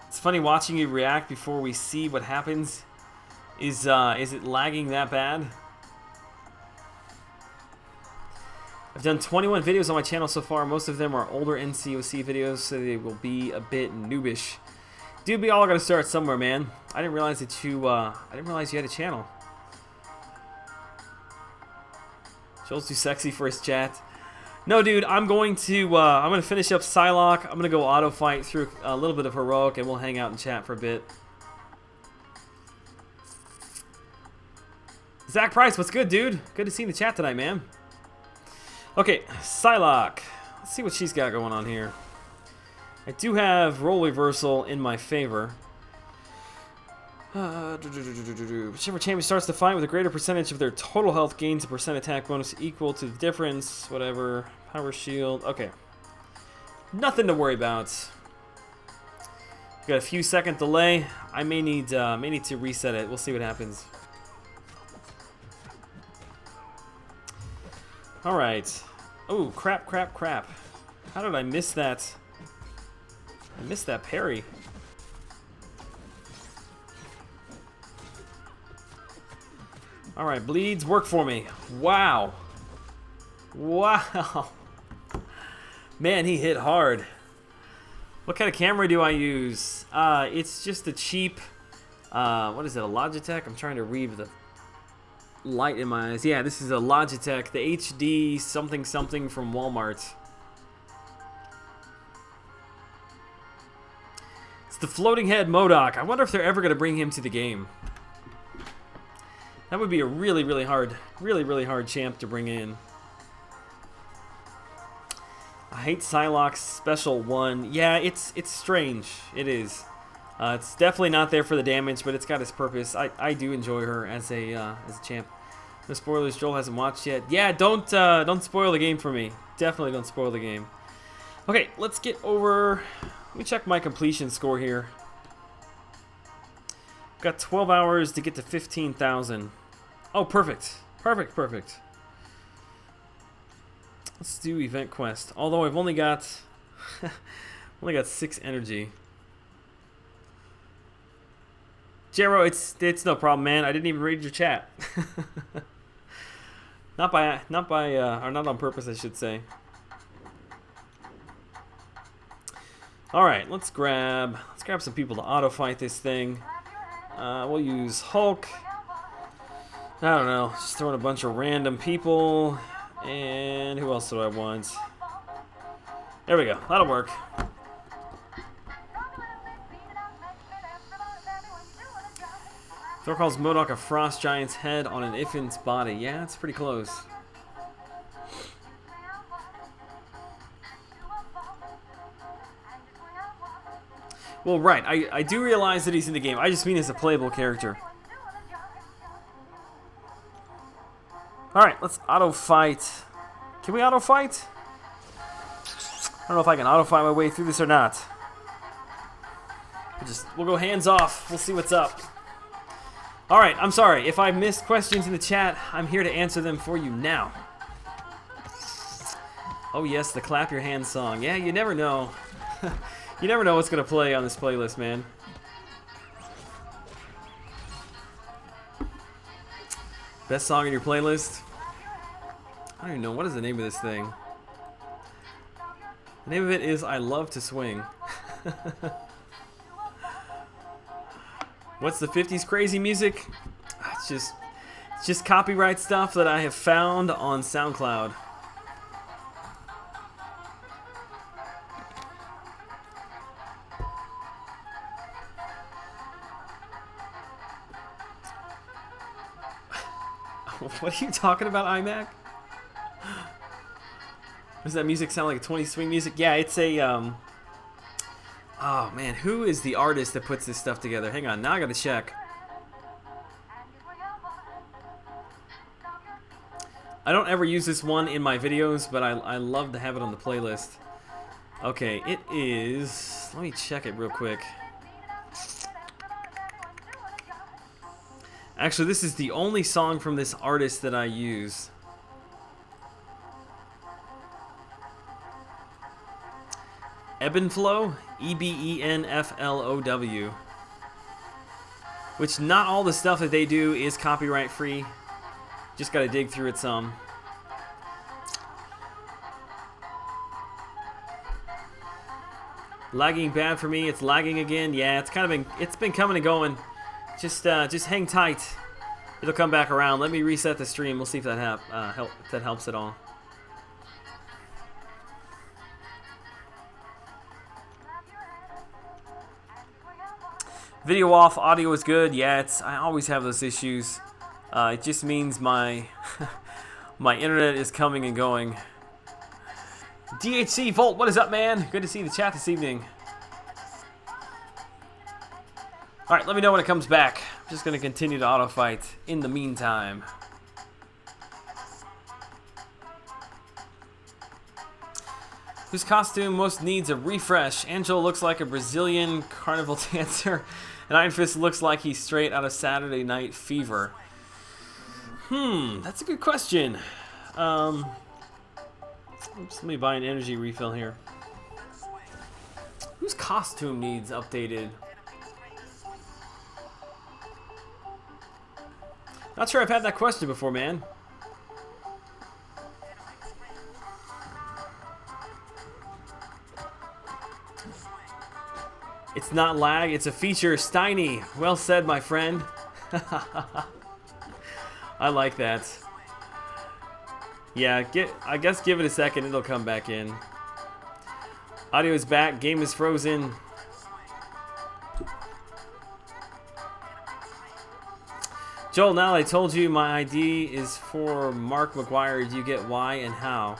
It's funny watching you react before we see what happens. Is it lagging that bad? I've done 21 videos on my channel so far. Most of them are older NCOC videos, so they will be a bit noobish. Dude, we all gotta start somewhere, man. I didn't realize that you had a channel. Joel's too sexy for his chat. No, dude, I'm gonna finish up Psylocke. I'm gonna go auto fight through a little bit of heroic, and we'll hang out and chat for a bit. Zach Price, what's good, dude? Good to see you in the chat tonight, man. Okay, Psylocke. Let's see what she's got going on here. I do have role reversal in my favor. Whichever champion starts the fight with a greater percentage of their total health gains a percent attack bonus equal to the difference. Whatever. Power shield. Okay. Nothing to worry about. Got a few second delay. I may need to reset it. We'll see what happens. All right. Oh, crap, crap, crap. How did I miss that? I missed that parry. All right, bleeds, work for me. Wow. Wow. Man, he hit hard. What kind of camera do I use? It's just a cheap, what is it, a Logitech? I'm trying to read the light in my eyes. Yeah, this is a Logitech, the HD something something from Walmart. It's the floating head MODOK. I wonder if they're ever going to bring him to the game. That would be a really hard champ to bring in. I hate Psylocke's special 1. Yeah, it's strange. It is. It's definitely not there for the damage, but it's got its purpose. I do enjoy her as a champ. No spoilers. Joel hasn't watched yet. Yeah, don't spoil the game for me. Definitely don't spoil the game. Okay, let's get over. Let me check my completion score here. Got 12 hours to get to 15,000. Oh, perfect. Perfect. Let's do event quest. Although I've only got 6 energy. Jero, it's no problem, man. I didn't even read your chat. not on purpose, I should say. All right, let's grab some people to auto fight this thing. We'll use Hulk. I don't know, just throwing a bunch of random people. And who else do I want? There we go. That'll work. Thor calls MODOK a frost giant's head on an infant's body. Yeah, it's pretty close. Well, right. I do realize that he's in the game. I just mean as a playable character. Alright, let's auto fight. Can we auto fight? I don't know if I can auto fight my way through this or not. We'll go hands off. We'll see what's up. Alright, I'm sorry. If I missed questions in the chat, I'm here to answer them for you now. Oh yes, the clap your hands song. Yeah, you never know. You never know what's going to play on this playlist, man. Best song in your playlist? I don't even know. What is the name of this thing? The name of it is I Love to Swing. What's the 50s crazy music? It's just copyright stuff that I have found on SoundCloud. What are you talking about, iMac? Does that music sound like a 20 swing music? Yeah, it's a oh man, who is the artist that puts this stuff together? Hang on, now I gotta check. I don't ever use this one in my videos, but I love to have it on the playlist. Okay, it is... Let me check it real quick. Actually, this is the only song from this artist that I use. Ebenflow, Ebenflow, which not all the stuff that they do is copyright free. Just gotta dig through it some. Lagging bad for me. It's lagging again. Yeah, it's been coming and going. Just hang tight. It'll come back around. Let me reset the stream. We'll see if that helps at all. Video off, audio is good. Yeah, I always have those issues. It just means my my internet is coming and going. DHC Volt, what is up, man? Good to see the chat this evening. All right, let me know when it comes back. I'm just gonna continue to auto fight in the meantime. Whose costume most needs a refresh? Angel looks like a Brazilian carnival dancer, and Iron Fist looks like he's straight out of Saturday Night Fever. That's a good question. Oops, let me buy an energy refill here. Whose costume needs updated? Not sure I've had that question before, man. It's not lag, it's a feature. Steiny, well said, my friend. I like that. Yeah, I guess give it a second, it'll come back in. Audio is back, game is frozen. Joel, now I told you my ID is for Mark McGuire. Do you get why and how?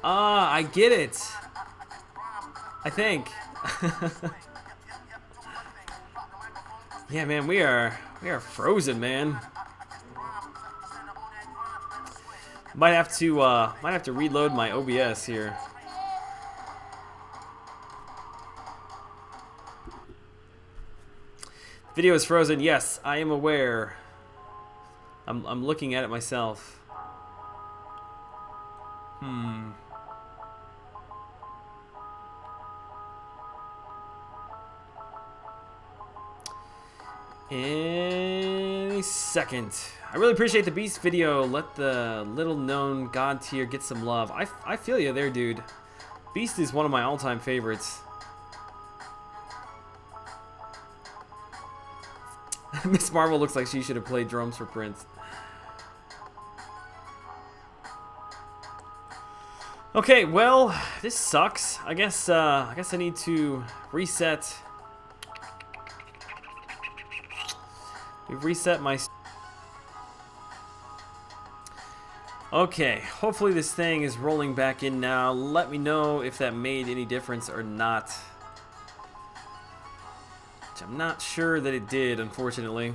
Ah, I get it. I think. Yeah, man, we are frozen, man. Might have to reload my OBS here. Video is frozen. Yes, I am aware. I'm looking at it myself. Any second. I really appreciate the Beast video. Let the little known God tier get some love. I feel you there, dude. Beast is one of my all-time favorites. Miss Marvel looks like she should have played drums for Prince. Okay, well, this sucks. I guess I need to reset. We've reset my... Okay, hopefully this thing is rolling back in now. Let me know if that made any difference or not. Which I'm not sure that it did, unfortunately.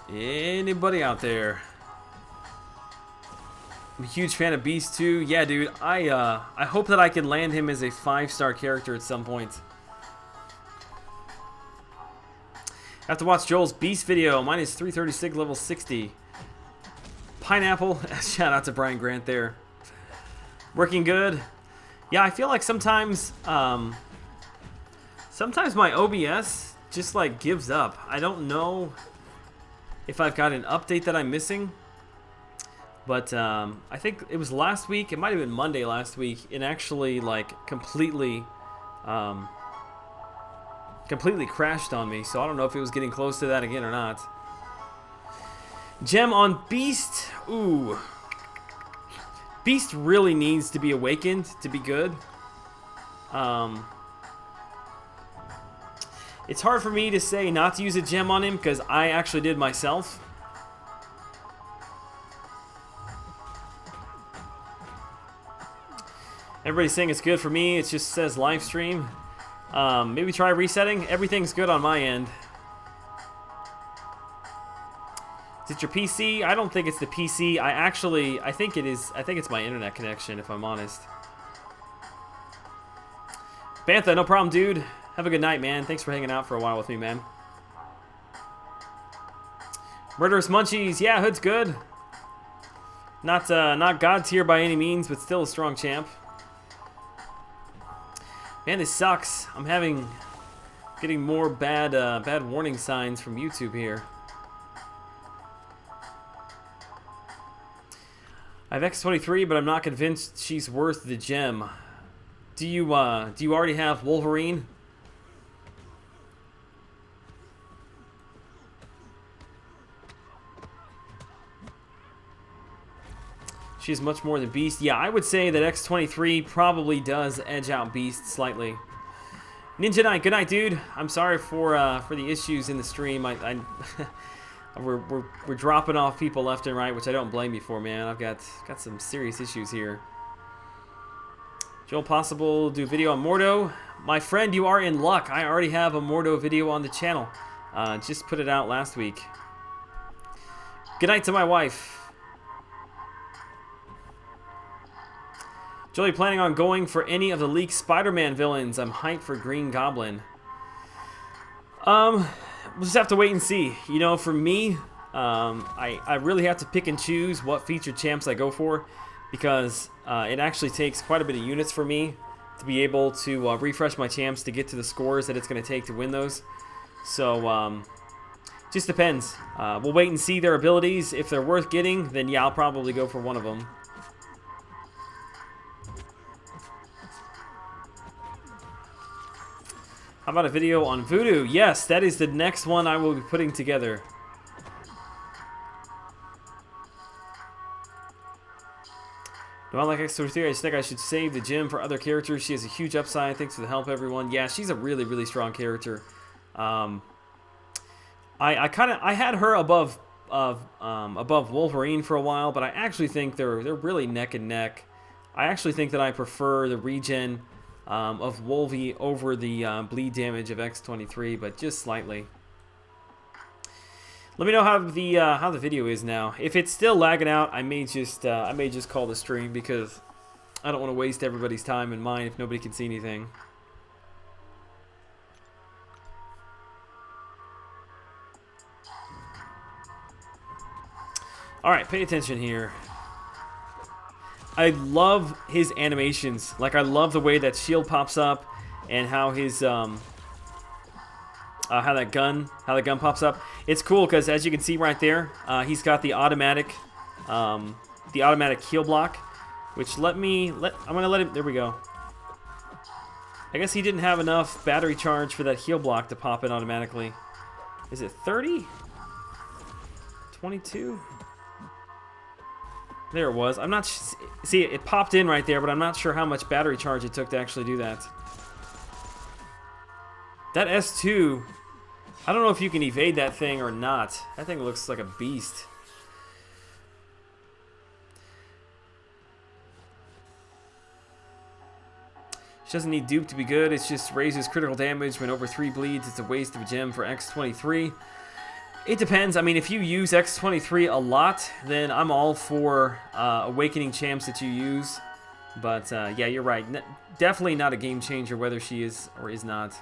Anybody out there? I'm a huge fan of Beast too. Yeah, dude, I hope that I can land him as a 5-star character at some point. I have to watch Joel's Beast video. Mine is 336, level 60. Pineapple. Shout out to Brian Grant there. Working good. Yeah, I feel like sometimes my OBS just like gives up. I don't know if I've got an update that I'm missing, But I think it was last week. It might have been Monday last week. It actually like completely crashed on me. So I don't know if it was getting close to that again or not. Gem on Beast. Ooh. Beast really needs to be awakened to be good. It's hard for me to say not to use a gem on him because I actually did myself. Everybody's saying it's good for me. It just says live stream. Maybe try resetting. Everything's good on my end. Is it your PC? I don't think it's the PC. I think it is. I think it's my internet connection, if I'm honest. Bantha, no problem, dude. Have a good night, man. Thanks for hanging out for a while with me, man. Murderous Munchies. Yeah, Hood's good. Not God tier by any means, but still a strong champ. Man, this sucks. I'm getting more bad warning signs from YouTube here. I have X23, but I'm not convinced she's worth the gem. Do you already have Wolverine? She's much more than Beast. Yeah, I would say that X23 probably does edge out Beast slightly. Ninja Knight, good night, dude. I'm sorry for the issues in the stream. We're dropping off people left and right, which I don't blame you for, man. I've got some serious issues here. Joel Possible, do video on Mordo. My friend, you are in luck. I already have a Mordo video on the channel. Just put it out last week. Good night to my wife. Joel, you planning on going for any of the leaked Spider-Man villains? I'm hyped for Green Goblin. We'll just have to wait and see. You know, for me, I really have to pick and choose what featured champs I go for, because it actually takes quite a bit of units for me to be able to refresh my champs to get to the scores that it's going to take to win those. So, just depends. We'll wait and see their abilities. If they're worth getting, then yeah, I'll probably go for one of them. How about a video on Voodoo? Yes, that is the next one I will be putting together. Do I like X23? I just think I should save the gem for other characters. She has a huge upside. Thanks for the help, everyone. Yeah, she's a really, really strong character. I had her above Wolverine for a while, but I actually think they're really neck and neck. I actually think that I prefer the regen of Wolvie over the bleed damage of X23, but just slightly. Let me know how the video is now. If it's still lagging out, I may just call the stream, because I don't want to waste everybody's time and mine if nobody can see anything. All right, pay attention here. I love his animations. Like, I love the way that shield pops up, and how his how the gun pops up. It's cool because, as you can see right there, he's got the automatic heal block, which I'm gonna let him. There we go. I guess he didn't have enough battery charge for that heal block to pop in automatically. Is it 30? 22? There it was. I'm not... See, it popped in right there, but I'm not sure how much battery charge it took to actually do that. That S2... I don't know if you can evade that thing or not. That thing looks like a beast. She doesn't need dupe to be good. It just raises critical damage when over 3 bleeds. It's a waste of a gem for X23. It depends. I mean, if you use X23 a lot, then I'm all for awakening champs that you use. But yeah, you're right. Definitely not a game changer whether she is or is not.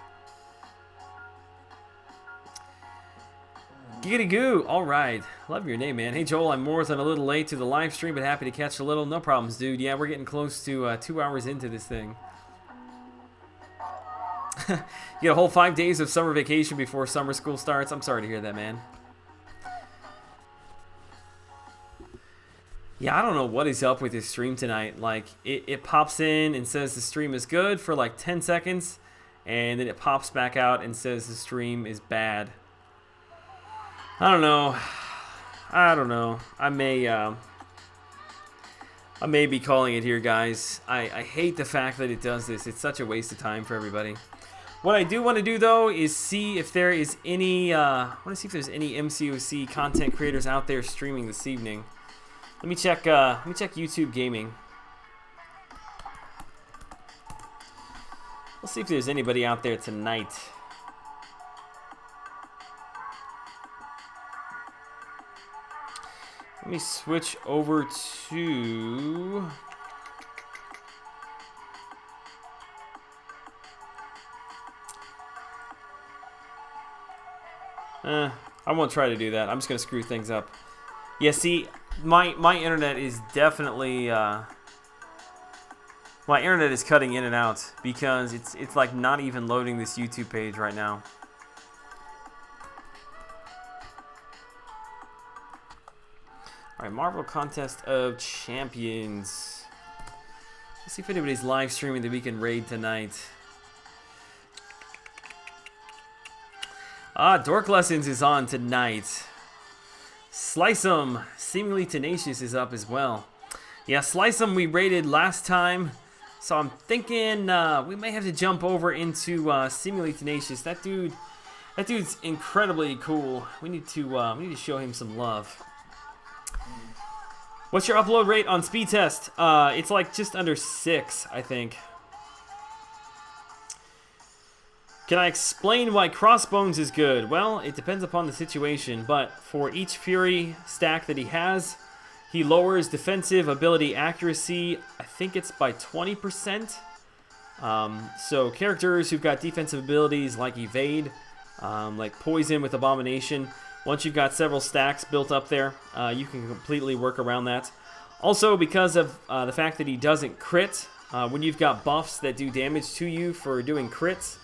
Giggity goo. All right. Love your name, man. Hey, Joel, I'm more than a little late to the live stream, but happy to catch a little. No problems, dude. Yeah, we're getting close to 2 hours into this thing. You get a whole 5 days of summer vacation before summer school starts. I'm sorry to hear that, man. Yeah, I don't know what is up with this stream tonight. Like, it pops in and says the stream is good for like 10 seconds, and then it pops back out and says the stream is bad. I don't know. I don't know. I may be calling it here, guys. I hate the fact that it does this. It's such a waste of time for everybody. What I do want to do, though, is see if there is any... I want to see if there's any MCOC content creators out there streaming this evening. Let me check YouTube Gaming. Let's see if there's anybody out there tonight. Let me switch over to... I won't try to do that. I'm just going to screw things up. Yeah, see, my internet is definitely... my internet is cutting in and out because it's like not even loading this YouTube page right now. Alright, Marvel Contest of Champions. Let's see if anybody's live streaming that we can raid tonight. Dork Lessons is on tonight. Slice 'em, Seemingly Tenacious is up as well. Yeah, Slice 'em we raided last time, so I'm thinking we may have to jump over into Seemingly Tenacious. That dude's incredibly cool. We need to show him some love. What's your upload rate on speed test? It's like just under 6, I think. Can I explain why Crossbones is good? Well, it depends upon the situation, but for each Fury stack that he has, he lowers defensive ability accuracy, I think it's by 20%. So characters who've got defensive abilities like Evade, like Poison with Abomination, once you've got several stacks built up there, you can completely work around that. Also, because of the fact that he doesn't crit, when you've got buffs that do damage to you for doing crits,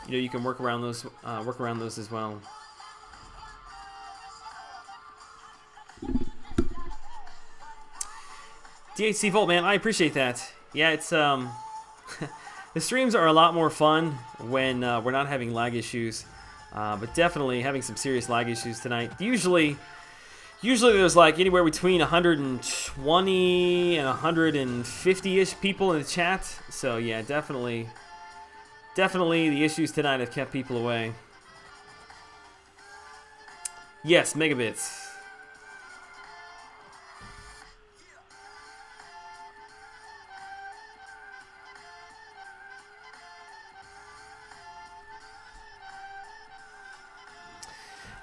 you can work around those as well. DHC Volt, man, I appreciate that. Yeah, it's the streams are a lot more fun when we're not having lag issues, but definitely having some serious lag issues tonight. Usually there's like anywhere between 120 and 150-ish people in the chat. So yeah, definitely the issues tonight have kept people away. Yes, megabits.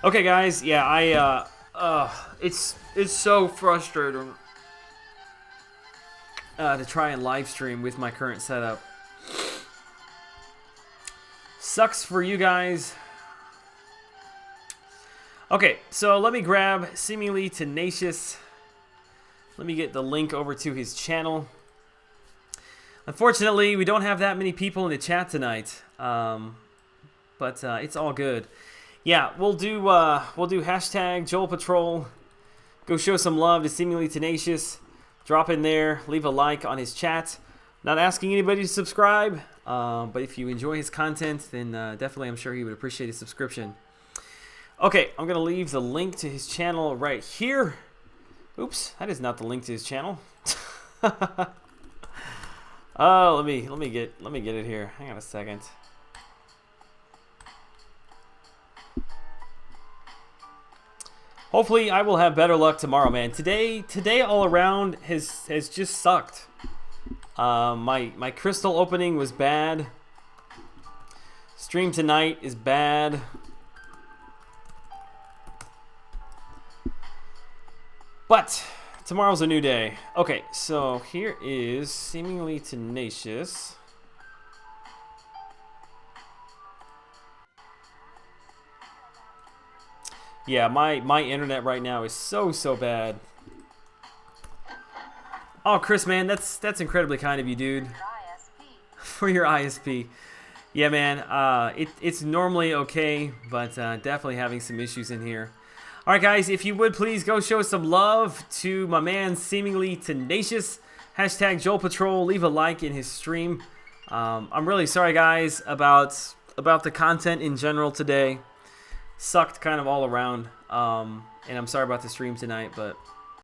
Okay, guys. Yeah, it's so frustrating to try and live stream with my current setup. Sucks for you guys. Okay, so let me grab Seemingly Tenacious. Let me get the link over to his channel. Unfortunately, we don't have that many people in the chat tonight, but it's all good. Yeah, we'll do hashtag Joel Patrol. Go show some love to Seemingly Tenacious. Drop in there, leave a like on his chat. Not asking anybody to subscribe, but if you enjoy his content, then definitely I'm sure he would appreciate a subscription. Okay, I'm gonna leave the link to his channel right here. Oops, that is not the link to his channel. Oh, let me get it here. Hang on a second. Hopefully, I will have better luck tomorrow, man. Today all around has just sucked. My crystal opening was bad. Stream tonight is bad. But tomorrow's a new day. Okay, so here is Seemingly Tenacious. Yeah, my internet right now is so bad. Oh, Chris, man, that's incredibly kind of you, dude. For your ISP. Yeah, man, it's normally okay, but definitely having some issues in here. All right, guys, if you would please go show some love to my man, seemingly tenacious. Hashtag Joel Patrol. Leave a like in his stream. I'm really sorry, guys, about the content in general today. Sucked kind of all around. And I'm sorry about the stream tonight, but